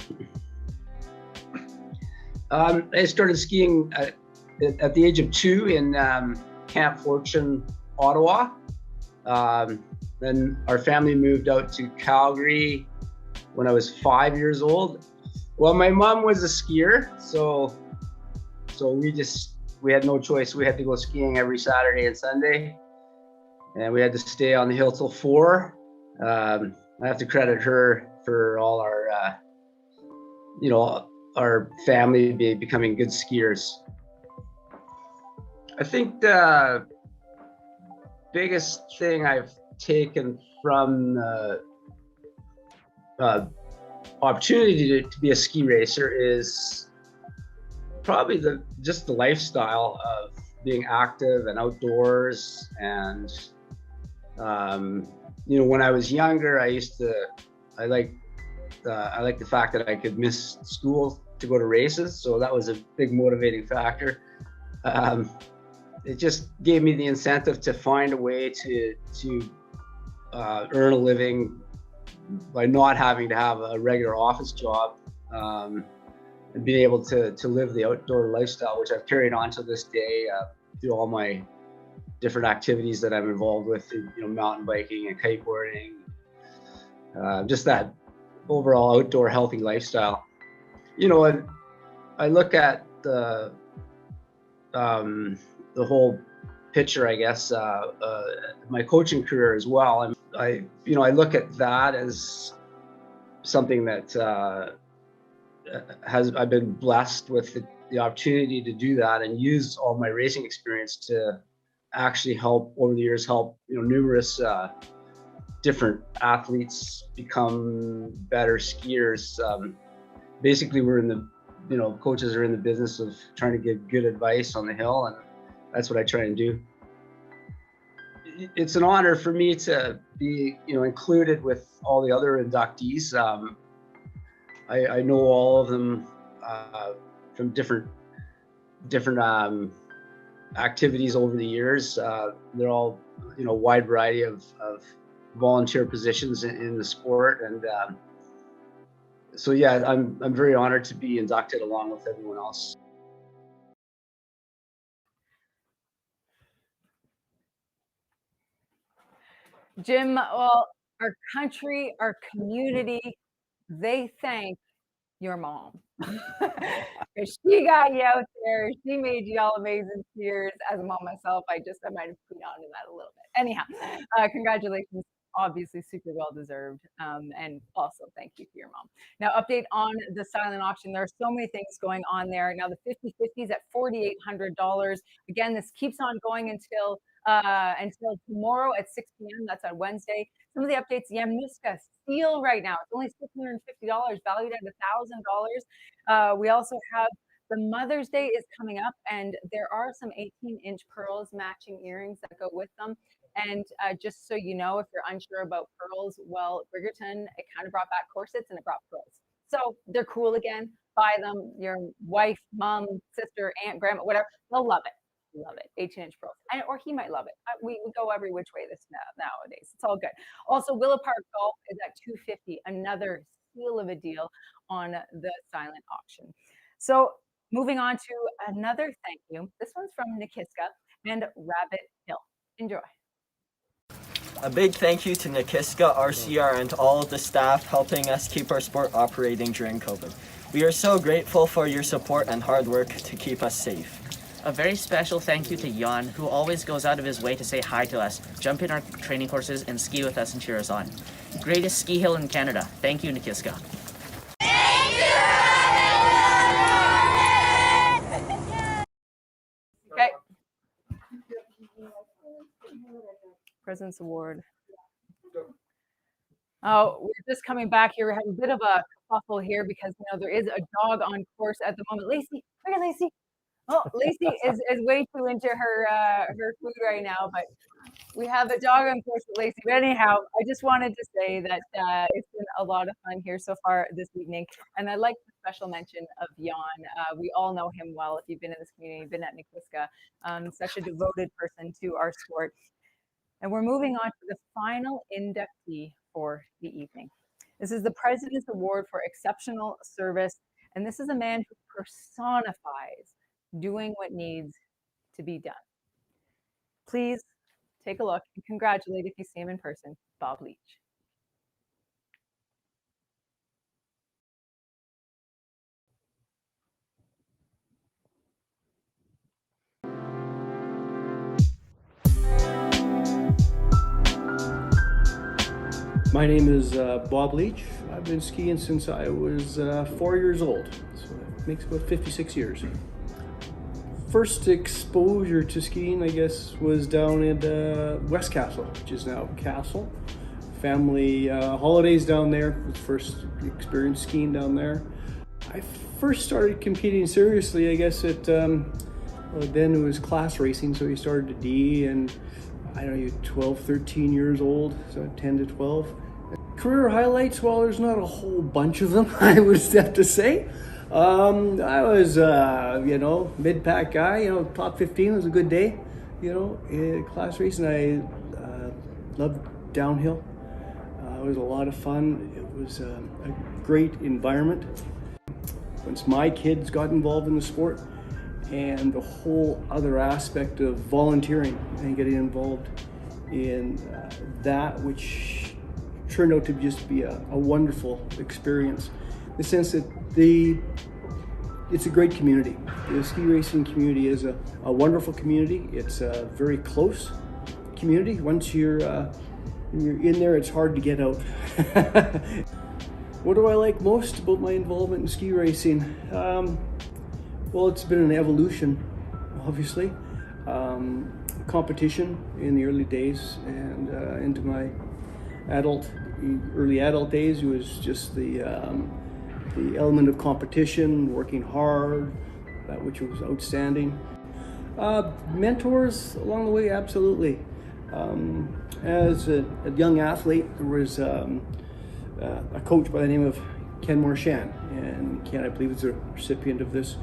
O: I started skiing at the age of 2 in Camp Fortune, Ottawa. Then our family moved out to Calgary when I was 5 years old. Well, my mom was a skier, so we had no choice. We had to go skiing every Saturday and Sunday, and we had to stay on the hill till 4. I have to credit her for all our, our family becoming good skiers. I think the biggest thing I've taken from the opportunity to be a ski racer is probably just the lifestyle of being active and outdoors. And when I was younger, I liked the fact that I could miss school to go to races, so that was a big motivating factor. It just gave me the incentive to find a way to earn a living by not having to have a regular office job, and being able to live the outdoor lifestyle, which I've carried on to this day through all my different activities that I'm involved with, mountain biking and kiteboarding, just that overall outdoor healthy lifestyle. And I look at the whole picture, I guess, my coaching career as well. And I look at that as something that I've been blessed with the opportunity to do that and use all my racing experience to actually help over the years, numerous different athletes become better skiers. Basically, we're in the, coaches are in the business of trying to give good advice on the hill, and that's what I try and do. It's an honor for me to be, included with all the other inductees. I know all of them from different activities over the years. They're all, wide variety of volunteer positions in the sport, and so yeah, I'm very honored to be inducted along with everyone else.
A: Jim, well, our country, our community, they thank your mom. She got you out there. She made you all amazing skiers. As a mom myself, I might have put on to that a little bit. Anyhow, congratulations. Obviously super well deserved. And also thank you to your mom. Now, update on the silent auction. There are so many things going on there. Now, the 50/50 is at $4,800. Again, this keeps on going until tomorrow at 6 p.m. That's on Wednesday. Some of the updates, Yamnuska steel right now. It's only $650, valued at $1,000. We also have the Mother's Day is coming up, and there are some 18-inch pearls matching earrings that go with them. And just so you know, if you're unsure about pearls, well, Bridgerton, it kind of brought back corsets and it brought pearls. So they're cool again. Buy them. Your wife, mom, sister, aunt, grandma, whatever, they'll love it. Love it. 18-inch pearls. Or he might love it. We go every which way this nowadays. It's all good. Also, Willow Park Golf is at $250. Another steal of a deal on the silent auction. So moving on to another thank you. This one's from Nikiska and Rabbit Hill. Enjoy.
P: A big thank you to Nikiska, RCR, and all of the staff helping us keep our sport operating during COVID. We are so grateful for your support and hard work to keep us safe.
Q: A very special thank you to Jan, who always goes out of his way to say hi to us, jump in our training courses, and ski with us and cheer us on. Greatest ski hill in Canada. Thank you, Nikiska.
A: Okay. President's Award. Oh, we're just coming back here. We're having a bit of a kerfuffle here because there is a dog on course at the moment. Lacey, come here, Lacey. Oh, Lacey is way too into her food right now, but we have a dog on course with Lacey. But anyhow, I just wanted to say that it's been a lot of fun here so far this evening, and I'd like the special mention of Jan. We all know him well. If you've been in this community, you've been at Nikiska, such a devoted person to our sport. And we're moving on to the final inductee for the evening. This is the President's Award for Exceptional Service, and this is a man who personifies doing what needs to be done. Please take a look and congratulate, if you see him in person, Bob Leach.
R: My name is Bob Leach. I've been skiing since I was 4 years old, so it makes about 56 years. First exposure to skiing, I guess, was down at West Castle, which is now Castle. Family holidays down there, was first experience skiing down there. I first started competing seriously, I guess, at, then it was class racing, so you started at D, and I don't know, you're 12, 13 years old, so 10 to 12. Career highlights, well, there's not a whole bunch of them, I would have to say. I was, mid-pack guy, top 15 was a good day, class racing. I loved downhill. It was a lot of fun. It was a great environment. Once my kids got involved in the sport, and the whole other aspect of volunteering and getting involved in that, which turned out to just be a wonderful experience. In the sense that it's a great community. The ski racing community is a wonderful community. It's a very close community. Once you're in there, it's hard to get out. What do I like most about my involvement in ski racing? Well, it's been an evolution, obviously. Competition in the early days and into my early adult days, it was just the element of competition, working hard, which was outstanding. Mentors along the way, absolutely. As a young athlete, there was a coach by the name of Ken Marchand, and Ken, I believe, is a recipient of these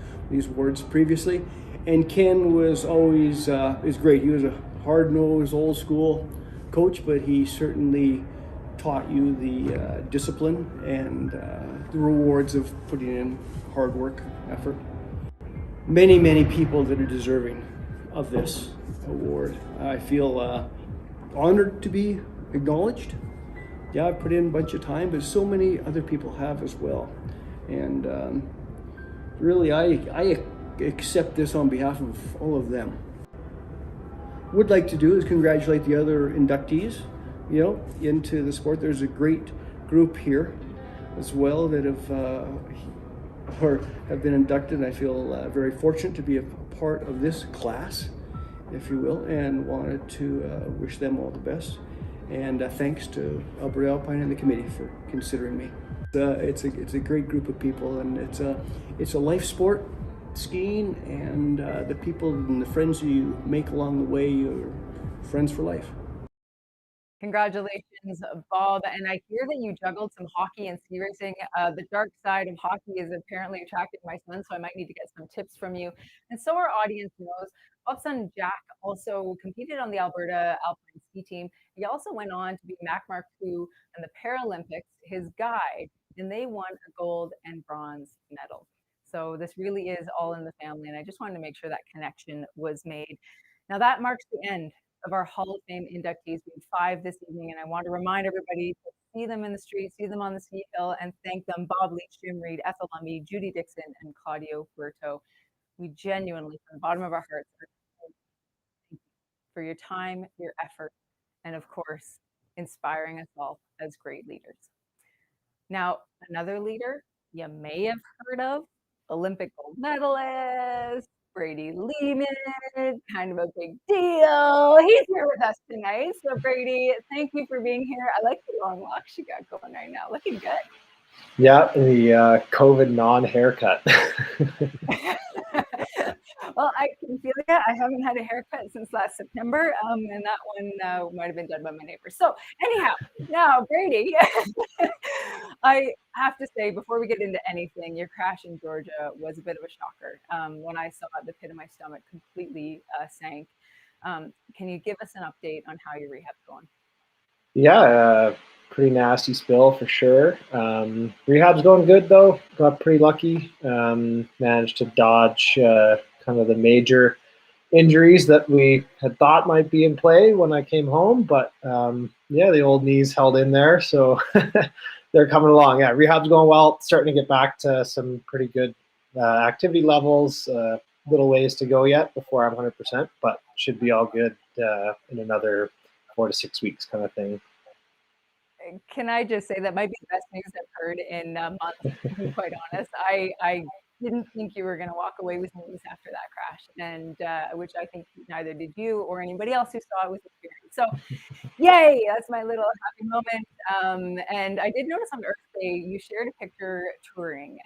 R: awards previously. And Ken was always is great. He was a hard-nosed, old-school coach, but he certainly taught you the discipline and the rewards of putting in hard work, effort. Many, many people that are deserving of this award. I feel honored to be acknowledged. Yeah, I've put in a bunch of time, but so many other people have as well. And really, I accept this on behalf of all of them. Would like to do is congratulate the other inductees, into the sport. There's a great group here as well that have been inducted. I feel very fortunate to be a part of this class, if you will, and wanted to wish them all the best. And thanks to Alberta Alpine and the committee for considering me. It's a great group of people, and it's a life sport, skiing, and the people and the friends you make along the way, you're friends for life.
A: Congratulations, Bob. And I hear that you juggled some hockey and ski racing. The dark side of hockey is apparently attracting my son, so I might need to get some tips from you. And so our audience knows, Bob's son Jack also competed on the Alberta Alpine ski team. He also went on to be Mac Mark II and the Paralympics, his guide, and they won a gold and bronze medal. So this really is all in the family, and I just wanted to make sure that connection was made. Now that marks the end of our Hall of Fame inductees. We have 5 this evening, and I want to remind everybody to see them in the street, see them on the ski hill, and thank them: Bob Leach, Jim Reed, Ethel Lumby, Judy Dixon, and Claudio Berto. We genuinely, from the bottom of our hearts, are thankful for your time, your effort, and of course, inspiring us all as great leaders. Now, another leader you may have heard of, Olympic gold medalist, Brady Leman, kind of a big deal. He's here with us tonight. So Brady, thank you for being here. I like the long locks you got going right now. Looking good.
S: Yeah, the COVID non-haircut.
A: Well, I can feel it. I haven't had a haircut since last September, and that one might have been done by my neighbor. So anyhow, now Brady, I have to say, before we get into anything, your crash in Georgia was a bit of a shocker. When I saw it, the pit of my stomach completely sank. Can you give us an update on how your rehab's going?
S: Yeah, pretty nasty spill for sure. Rehab's going good though. Got pretty lucky. Managed to dodge kind of the major injuries that we had thought might be in play when I came home. But yeah, the old knees held in there, so they're coming along. Yeah, rehab's going well. Starting to get back to some pretty good activity levels. Little ways to go yet before I'm 100%, but should be all good in another 4 to 6 weeks kind of thing.
A: Can I just say that might be the best news I've heard in months, to be quite honest. I didn't think you were going to walk away with news after that crash, and which I think neither did you or anybody else who saw it with experience. So yay, that's my little happy moment. And I did notice on Earth Day, you shared a picture touring.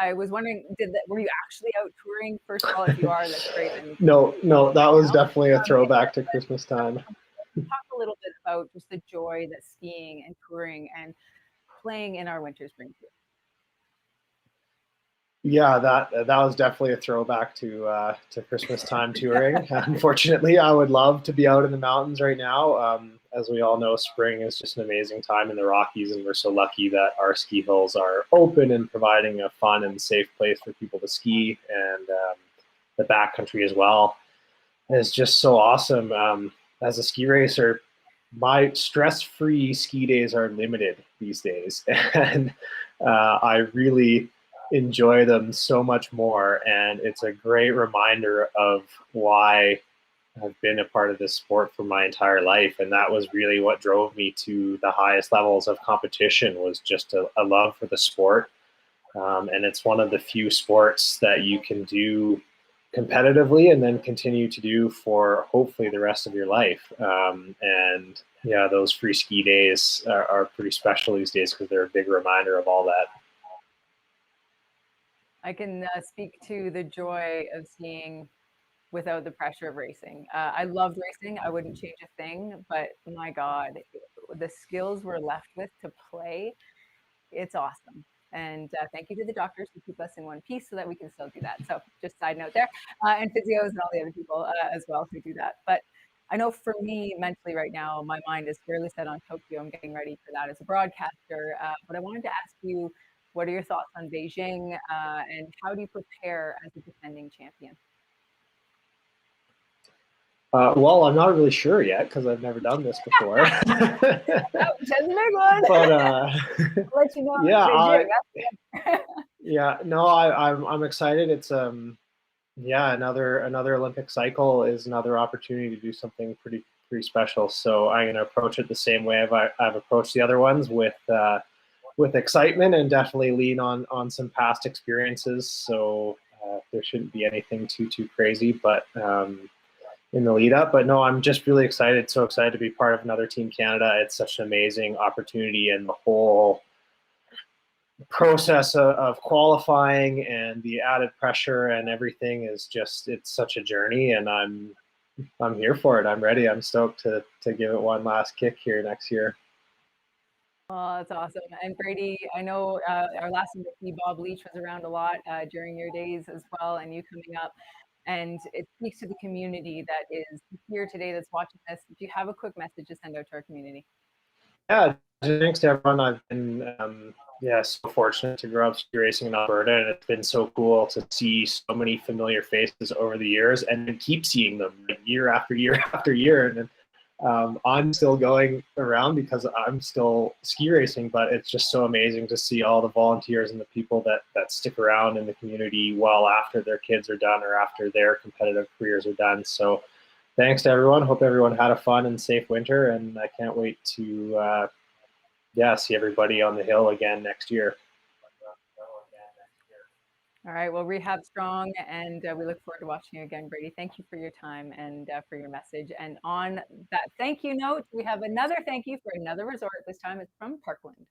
A: I was wondering, were you actually out touring? First of all, if you are, that's great.
S: No, that was definitely a throwback to Christmas time.
A: Talk a little bit about just the joy that skiing and touring and playing in our winters brings you.
S: Yeah, that was definitely a throwback to Christmas time touring. Unfortunately, I would love to be out in the mountains right now. As we all know, spring is just an amazing time in the Rockies, and we're so lucky that our ski hills are open and providing a fun and safe place for people to ski, and the backcountry as well. It's just so awesome. As a ski racer, my stress-free ski days are limited these days, and I really enjoy them so much more. And it's a great reminder of why have been a part of this sport for my entire life, and that was really what drove me to the highest levels of competition, was just a love for the sport. And it's one of the few sports that you can do competitively and then continue to do for hopefully the rest of your life. And yeah, those free ski days are pretty special these days because they're a big reminder of all that.
A: I can speak to the joy of skiing without the pressure of racing. I loved racing. I wouldn't change a thing, but my God, the skills we're left with to play, it's awesome. And thank you to the doctors who keep us in one piece so that we can still do that. So just side note there, and physios and all the other people as well who do that. But I know for me mentally right now, my mind is fairly set on Tokyo. I'm getting ready for that as a broadcaster. But I wanted to ask you, what are your thoughts on Beijing and how do you prepare as a defending champion?
S: Well, I'm not really sure yet because I've never done this before.
A: That's a big one.
S: But
A: I'll let you know.
S: Yeah, no, I'm excited. It's yeah, another Olympic cycle is another opportunity to do something pretty special. So I'm going to approach it the same way I've approached the other ones, with excitement, and definitely lean on some past experiences. So there shouldn't be anything too crazy, but in the lead up. But no, I'm just really excited. So excited to be part of another Team Canada. It's such an amazing opportunity, and the whole process of qualifying and the added pressure and everything is just, it's such a journey, and I'm here for it. I'm ready. I'm stoked to give it one last kick here next year.
A: Oh, that's awesome. And Brady, I know our last inductee, Bob Leach, was around a lot during your days as well, and you coming up. And it speaks to the community that is here today that's watching this. Do you have a quick message to send out to our community?
S: Yeah, thanks to everyone. I've been so fortunate to grow up ski racing in Alberta, and it's been so cool to see so many familiar faces over the years, and keep seeing them year after year after year. And I'm still going around because I'm still ski racing, but it's just so amazing to see all the volunteers and the people that stick around in the community well after their kids are done or after their competitive careers are done. So thanks to everyone. Hope everyone had a fun and safe winter, and I can't wait to see everybody on the hill again next year.
A: All right, well, rehab strong, and we look forward to watching you again, Brady. Thank you for your time and for your message. And on that thank you note, we have another thank you for another resort. This time it's from Parkland.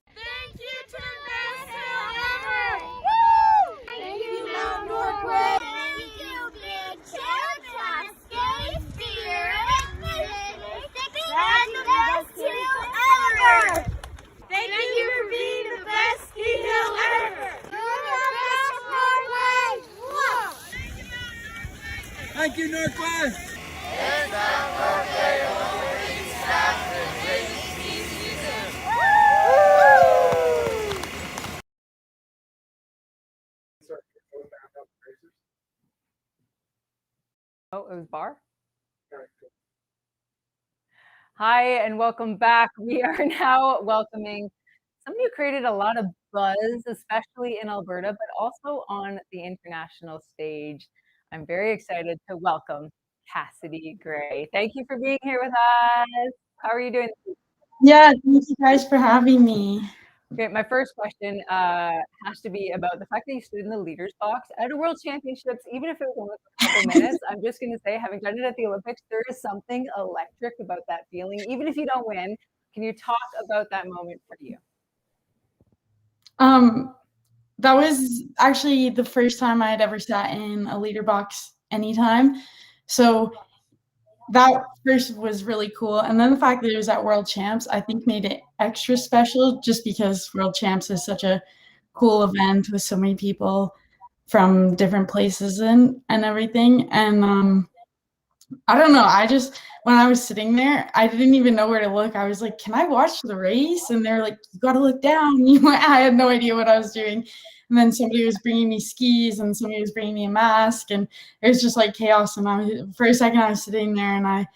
L: Thank you to the best ever! Woo! Thank you, Mount Northway! Thank you, Big Chip, Cascade, Spirit, Mississippi, and the best hill ever! Thank you for being the best ski hill ever!
T: Thank you, Northwest!
L: It's Mount Northway awarding staff and race ski season!
A: Oh, it was Bar? Hi, and welcome back. We are now welcoming somebody who created a lot of buzz, especially in Alberta, but also on the international stage. I'm very excited to welcome Cassidy Gray. Thank you for being here with us. How are you doing?
U: Yeah, thank you guys for having me.
A: Okay, my first question has to be about the fact that you stood in the leaders box at a World Championships, even if it was only for a couple minutes. I'm just going to say, having done it at the Olympics, there is something electric about that feeling. Even if you don't win, can you talk about that moment for you?
U: That was actually the first time I had ever sat in a leader box anytime. So that first was really cool. And then the fact that it was at World Champs, I think made it extra special just because World Champs is such a cool event with so many people from different places and everything. And I don't know. When I was sitting there, I didn't even know where to look. I was like, can I watch the race? And they're like, you got to look down. I had no idea what I was doing. And then somebody was bringing me skis and somebody was bringing me a mask. And it was just like chaos. And for a second, I was sitting there and I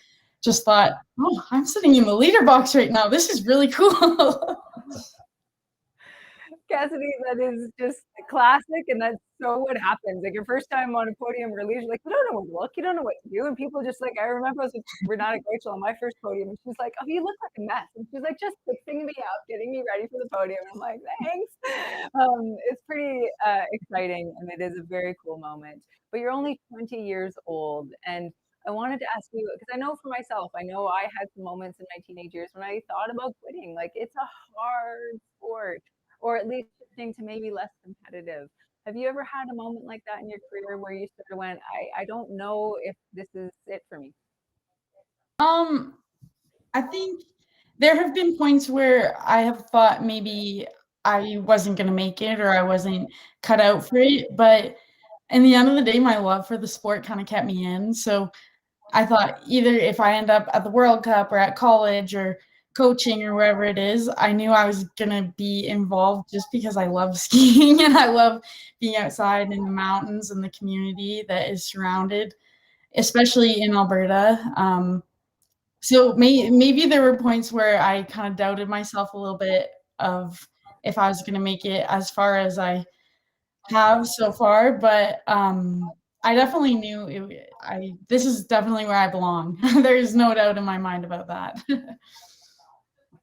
U: just thought, oh, I'm sitting in the leader box right now. This is really cool.
A: Cassidy, that is just classic, and that's so what happens. Like your first time on a podium or Leach, like you don't know where to look, you don't know what to do, and people just like I remember I was with Renata Rachel on my first podium, and she's like, "Oh, you look like a mess," and she's like, "Just fixing me up, getting me ready for the podium." And I'm like, "Thanks." It's pretty exciting, and it is a very cool moment. But you're only 20 years old, and I wanted to ask you because I know for myself, I know I had some moments in my teenage years when I thought about quitting. Like it's a hard sport, or at least shifting to maybe less competitive. Have you ever had a moment like that in your career where you sort of went, I don't know if this is it for me?
U: I think there have been points where I have thought maybe I wasn't going to make it or I wasn't cut out for it. But in the end of the day, my love for the sport kind of kept me in. So I thought either if I end up at the World Cup or at college or coaching or wherever it is, I knew I was going to be involved just because I love skiing and I love being outside in the mountains and the community that is surrounded, especially in Alberta. So maybe there were points where I kind of doubted myself a little bit of if I was going to make it as far as I have so far, but I definitely knew this is definitely where I belong. There's no doubt in my mind about that.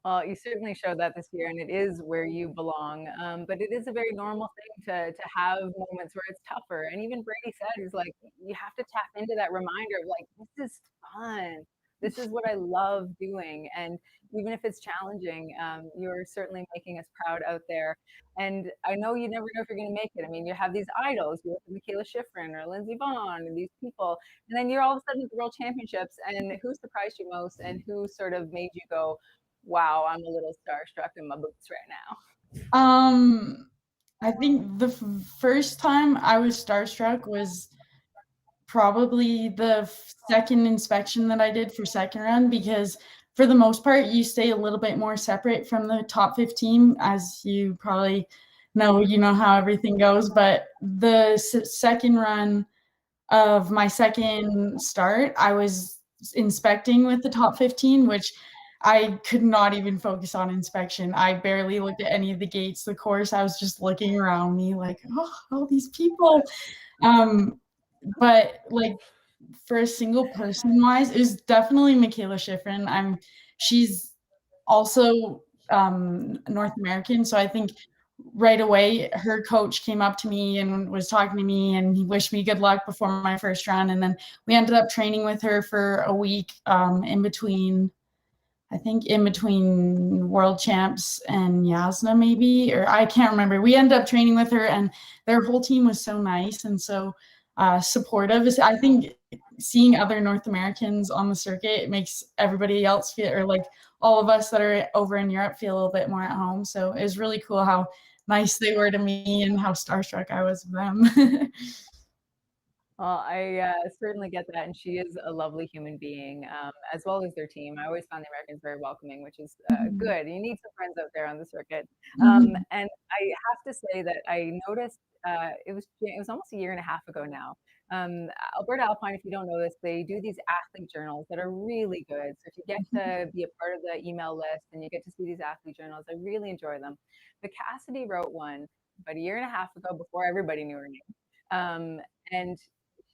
A: Well, you certainly showed that this year, and it is where you belong. But it is a very normal thing to have moments where it's tougher. And even Brady said, he's like, you have to tap into that reminder of like, this is fun. This is what I love doing. And even if it's challenging, you're certainly making us proud out there. And I know you never know if you're going to make it. I mean, you have these idols, you have Michaela Schifrin or Lindsey Vonn, and these people. And then you're all of a sudden at the World Championships. And who surprised you most? And who sort of made you go, wow, I'm a little starstruck in my boots right now?
U: I think the first time I was starstruck was probably the second inspection that I did for second run, because for the most part, you stay a little bit more separate from the top 15, as you probably know, you know how everything goes. But the second run of my second start, I was inspecting with the top 15, which I could not even focus on inspection. I barely looked at any of the gates, the course. I was just looking around me like, oh, all these people. But like for a single person wise, it was definitely Michaela Schifrin. She's also North American, so I think right away her coach came up to me and was talking to me and he wished me good luck before my first run, and then we ended up training with her for a week in between World Champs and Yasna, maybe, or I can't remember. We ended up training with her, and their whole team was so nice and so supportive. I think seeing other North Americans on the circuit, it makes everybody else feel, or like all of us that are over in Europe, feel a little bit more at home. So it was really cool how nice they were to me and how starstruck I was of them.
A: Well, I certainly get that, and she is a lovely human being, as well as their team. I always found the Americans very welcoming, which is good. You need some friends out there on the circuit. And I have to say that I noticed it was almost a year and a half ago now. Alberta Alpine, if you don't know this, they do these athlete journals that are really good. So if you get to be a part of the email list and you get to see these athlete journals, I really enjoy them. But Cassidy wrote one about a year and a half ago before everybody knew her name. And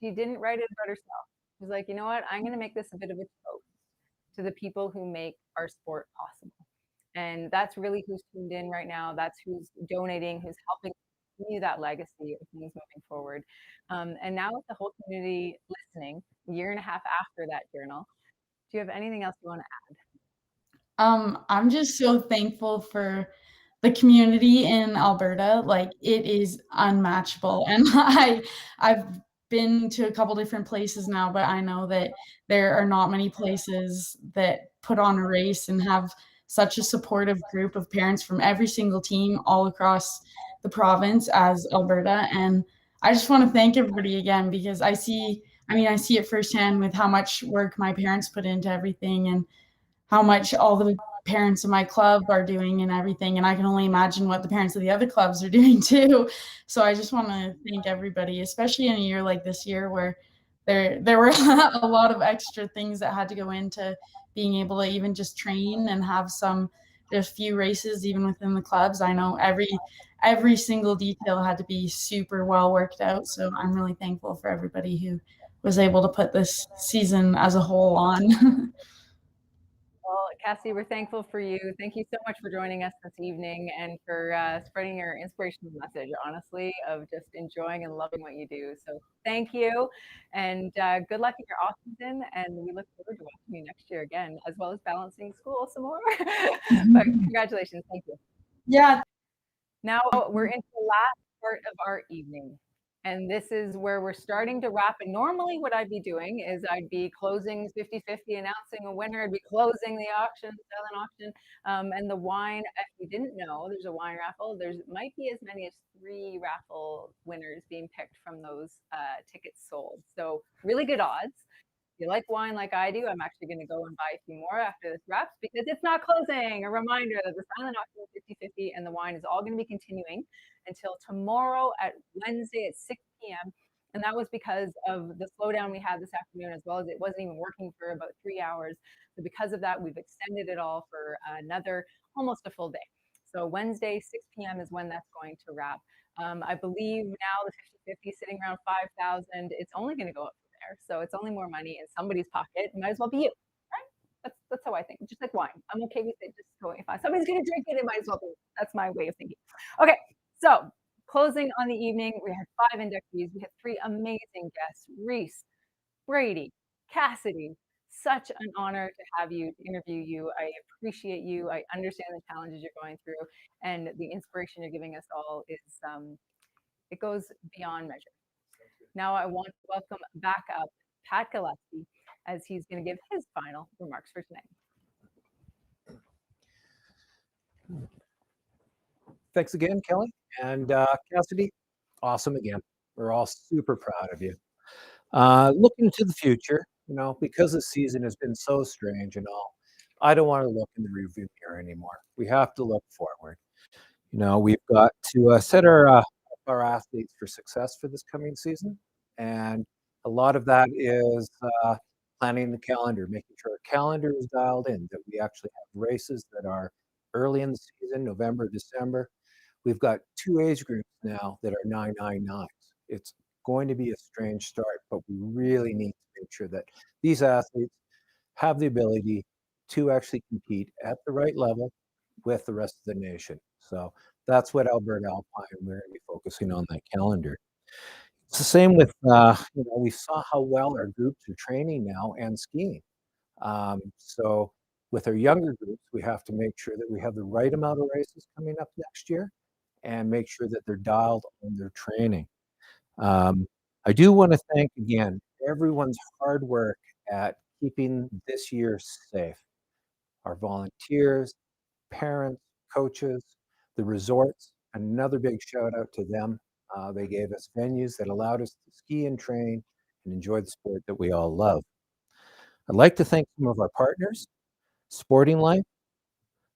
A: she didn't write it about herself. She was like, you know what? I'm going to make this a bit of a toast to the people who make our sport possible. And that's really who's tuned in right now. That's who's donating, who's helping continue that legacy of things moving forward. And now with the whole community listening, a year and a half after that journal, do you have anything else you want to add?
U: I'm just so thankful for the community in Alberta. Like it is unmatchable. And I've been to a couple different places now, but I know that there are not many places that put on a race and have such a supportive group of parents from every single team all across the province as Alberta. And I just want to thank everybody again, because I see it firsthand with how much work my parents put into everything and how much all the parents of my club are doing and everything. And I can only imagine what the parents of the other clubs are doing too. So I just want to thank everybody, especially in a year like this year where there were a lot of extra things that had to go into being able to even just train and have some there's few races even within the clubs. I know every single detail had to be super well worked out. So I'm really thankful for everybody who was able to put this season as a whole on.
A: Well, Cassidy, we're thankful for you. Thank you so much for joining us this evening and for spreading your inspirational message, honestly, of just enjoying and loving what you do. So thank you, and good luck in your off season, and we look forward to watching you next year again, as well as balancing school some more. But congratulations. Thank you.
U: Yeah.
A: Now we're into the last part of our evening. And this is where we're starting to wrap. And normally what I'd be doing is I'd be closing 50-50, announcing a winner. I'd be closing the auction, silent auction, and the wine. If you didn't know, there's a wine raffle. There's might be as many as 3 raffle winners being picked from those tickets sold. So really good odds. If you like wine like I do, I'm actually going to go and buy a few more after this wraps because it's not closing. A reminder that the silent auction is 50-50 and the wine is all going to be continuing until tomorrow at Wednesday at 6 p.m. And that was because of the slowdown we had this afternoon, as well as it wasn't even working for about 3 hours. So because of that, we've extended it all for another almost a full day. So Wednesday, 6 p.m. is when that's going to wrap. I believe now the 50-50 sitting around 5,000. It's only going to go up from there. So it's only more money in somebody's pocket. It might as well be you, right? That's how I think. Just like wine. I'm okay with it just going. If somebody's going to drink it, it might as well be. That's my way of thinking. Okay. So closing on the evening, we had 5 inductees. We had 3 amazing guests, Reece, Brady, Cassidy. Such an honor to have you, to interview you. I appreciate you. I understand the challenges you're going through, and the inspiration you're giving us all is, it goes beyond measure. Now I want to welcome back up Pat Gillespie as he's going to give his final remarks for tonight.
B: Thanks again, Kelly. And Cassidy, awesome again. We're all super proud of you. Looking to the future, because the season has been so strange and all, I don't want to look in the rearview mirror anymore. We have to look forward. We've got to set our athletes for success for this coming season. And a lot of that is planning the calendar, making sure our calendar is dialed in, that we actually have races that are early in the season, November, December. We've got 2 age groups now that are 999s. It's going to be a strange start, but we really need to make sure that these athletes have the ability to actually compete at the right level with the rest of the nation. So that's what Alberta Alpine, we're going to be focusing on that calendar. It's the same with, we saw how well our groups are training now and skiing. So with our younger groups, we have to make sure that we have the right amount of races coming up next year and make sure that they're dialed on their training. I do want to thank again everyone's hard work at keeping this year safe. Our volunteers, parents, coaches, the resorts, another big shout out to them. They gave us venues that allowed us to ski and train and enjoy the sport that we all love. I'd like to thank some of our partners, Sporting Life,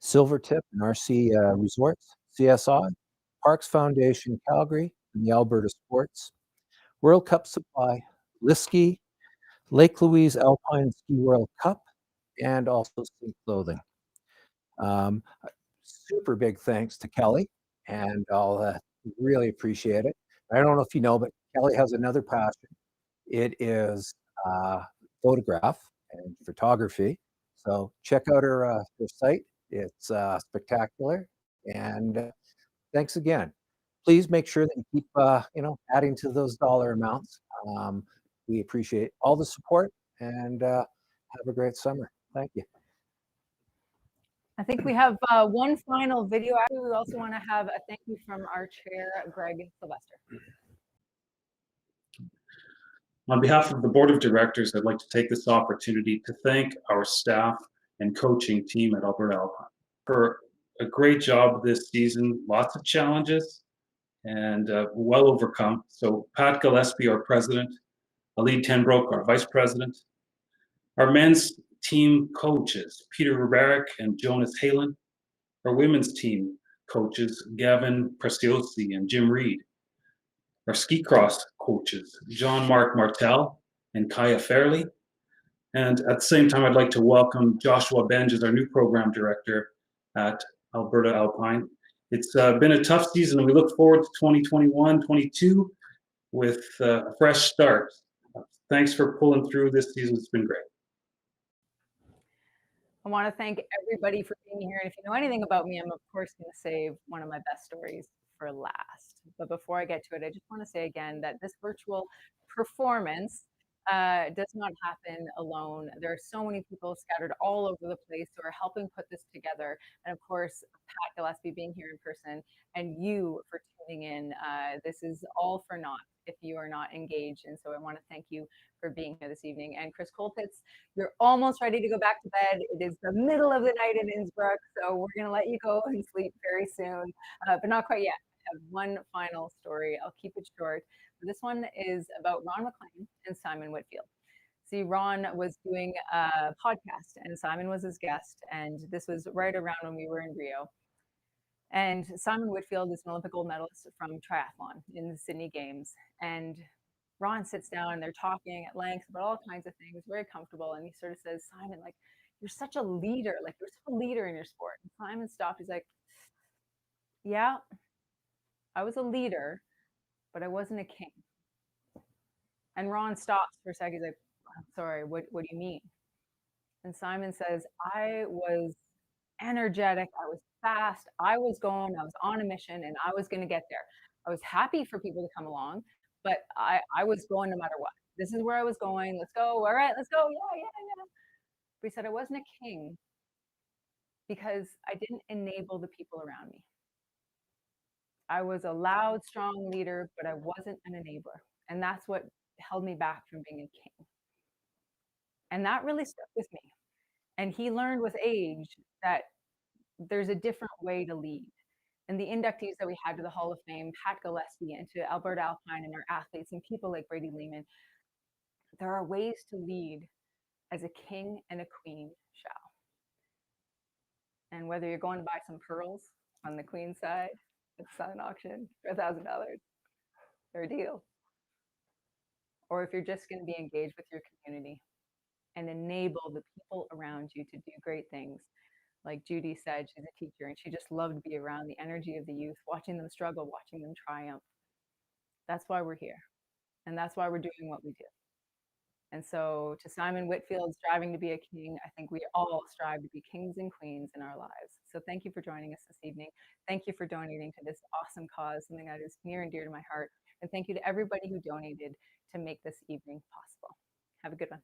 B: Silvertip and RC Resorts, CSI, Parks Foundation Calgary, and the Alberta Sports, World Cup Supply, Liski, Lake Louise Alpine Ski World Cup, and also Ski Clothing. Super big thanks to Kelly, and I'll really appreciate it. I don't know if you know, but Kelly has another passion. It is photograph and photography. So check out her site. It's spectacular. And thanks again. Please make sure that you keep, adding to those dollar amounts. We appreciate all the support and have a great summer. Thank you.
A: I think we have one final video. We also want to have a thank you from our chair, Greg Sylvester.
E: On behalf of the Board of Directors, I'd like to take this opportunity to thank our staff and coaching team at Alberta Alpine for a great job this season. Lots of challenges and well overcome. So Pat Gillespie, our president, Alid Tenbrook, our vice president, our men's team coaches, Peter Rubarek and Jonas Halen, our women's team coaches, Gavin Preciosi and Jim Reed, our ski cross coaches, Jean-Marc Martel and Kaya Fairley. And at the same time, I'd like to welcome Joshua Benj as our new program director at Alberta Alpine. It's been a tough season, and we look forward to 2021-22 with a fresh start. Thanks for pulling through this season. It's been great.
A: I want to thank everybody for being here. And if you know anything about me, I'm of course going to save one of my best stories for last. But before I get to it, I just want to say again that this virtual performance does not happen alone. There are so many people scattered all over the place who are helping put this together. And of course, Pat Gillespie being here in person and you for tuning in. This is all for naught if you are not engaged. And so I want to thank you for being here this evening. And Chris Colpitts, you're almost ready to go back to bed. It is the middle of the night in Innsbruck, so we're going to let you go and sleep very soon, but not quite yet. I have one final story. I'll keep it short. This one is about Ron McLean and Simon Whitfield. See, Ron was doing a podcast, and Simon was his guest, and this was right around when we were in Rio. And Simon Whitfield is an Olympic gold medalist from triathlon in the Sydney Games. And Ron sits down and they're talking at length about all kinds of things, very comfortable. And he sort of says, Simon, like, you're such a leader. Like, you're such a leader in your sport. And Simon stopped. He's like, yeah, I was a leader, but I wasn't a king. And Ron stops for a second. He's like, I'm sorry, what do you mean? And Simon says, I was energetic. I was fast. I was on a mission, and I was going to get there. I was happy for people to come along, but I was going no matter what. This is where I was going. Let's go. All right, let's go. Yeah. But he said I wasn't a king because I didn't enable the people around me. I was a loud, strong leader, but I wasn't an enabler. And that's what held me back from being a king. And that really stuck with me. And he learned with age that there's a different way to lead. And the inductees that we had to the Hall of Fame, Pat Gillespie, and to Alberta Alpine and our athletes and people like Brady Leman, there are ways to lead as a king and a queen shall. And whether you're going to buy some pearls on the queen side at the silent auction for $1,000, they're a deal. Or if you're just going to be engaged with your community and enable the people around you to do great things. Like Judy said, she's a teacher and she just loved to be around the energy of the youth, watching them struggle, watching them triumph. That's why we're here. And that's why we're doing what we do. And so to Simon Whitfield striving to be a king, I think we all strive to be kings and queens in our lives. So thank you for joining us this evening. Thank you for donating to this awesome cause, something that is near and dear to my heart. And thank you to everybody who donated to make this evening possible. Have a good one.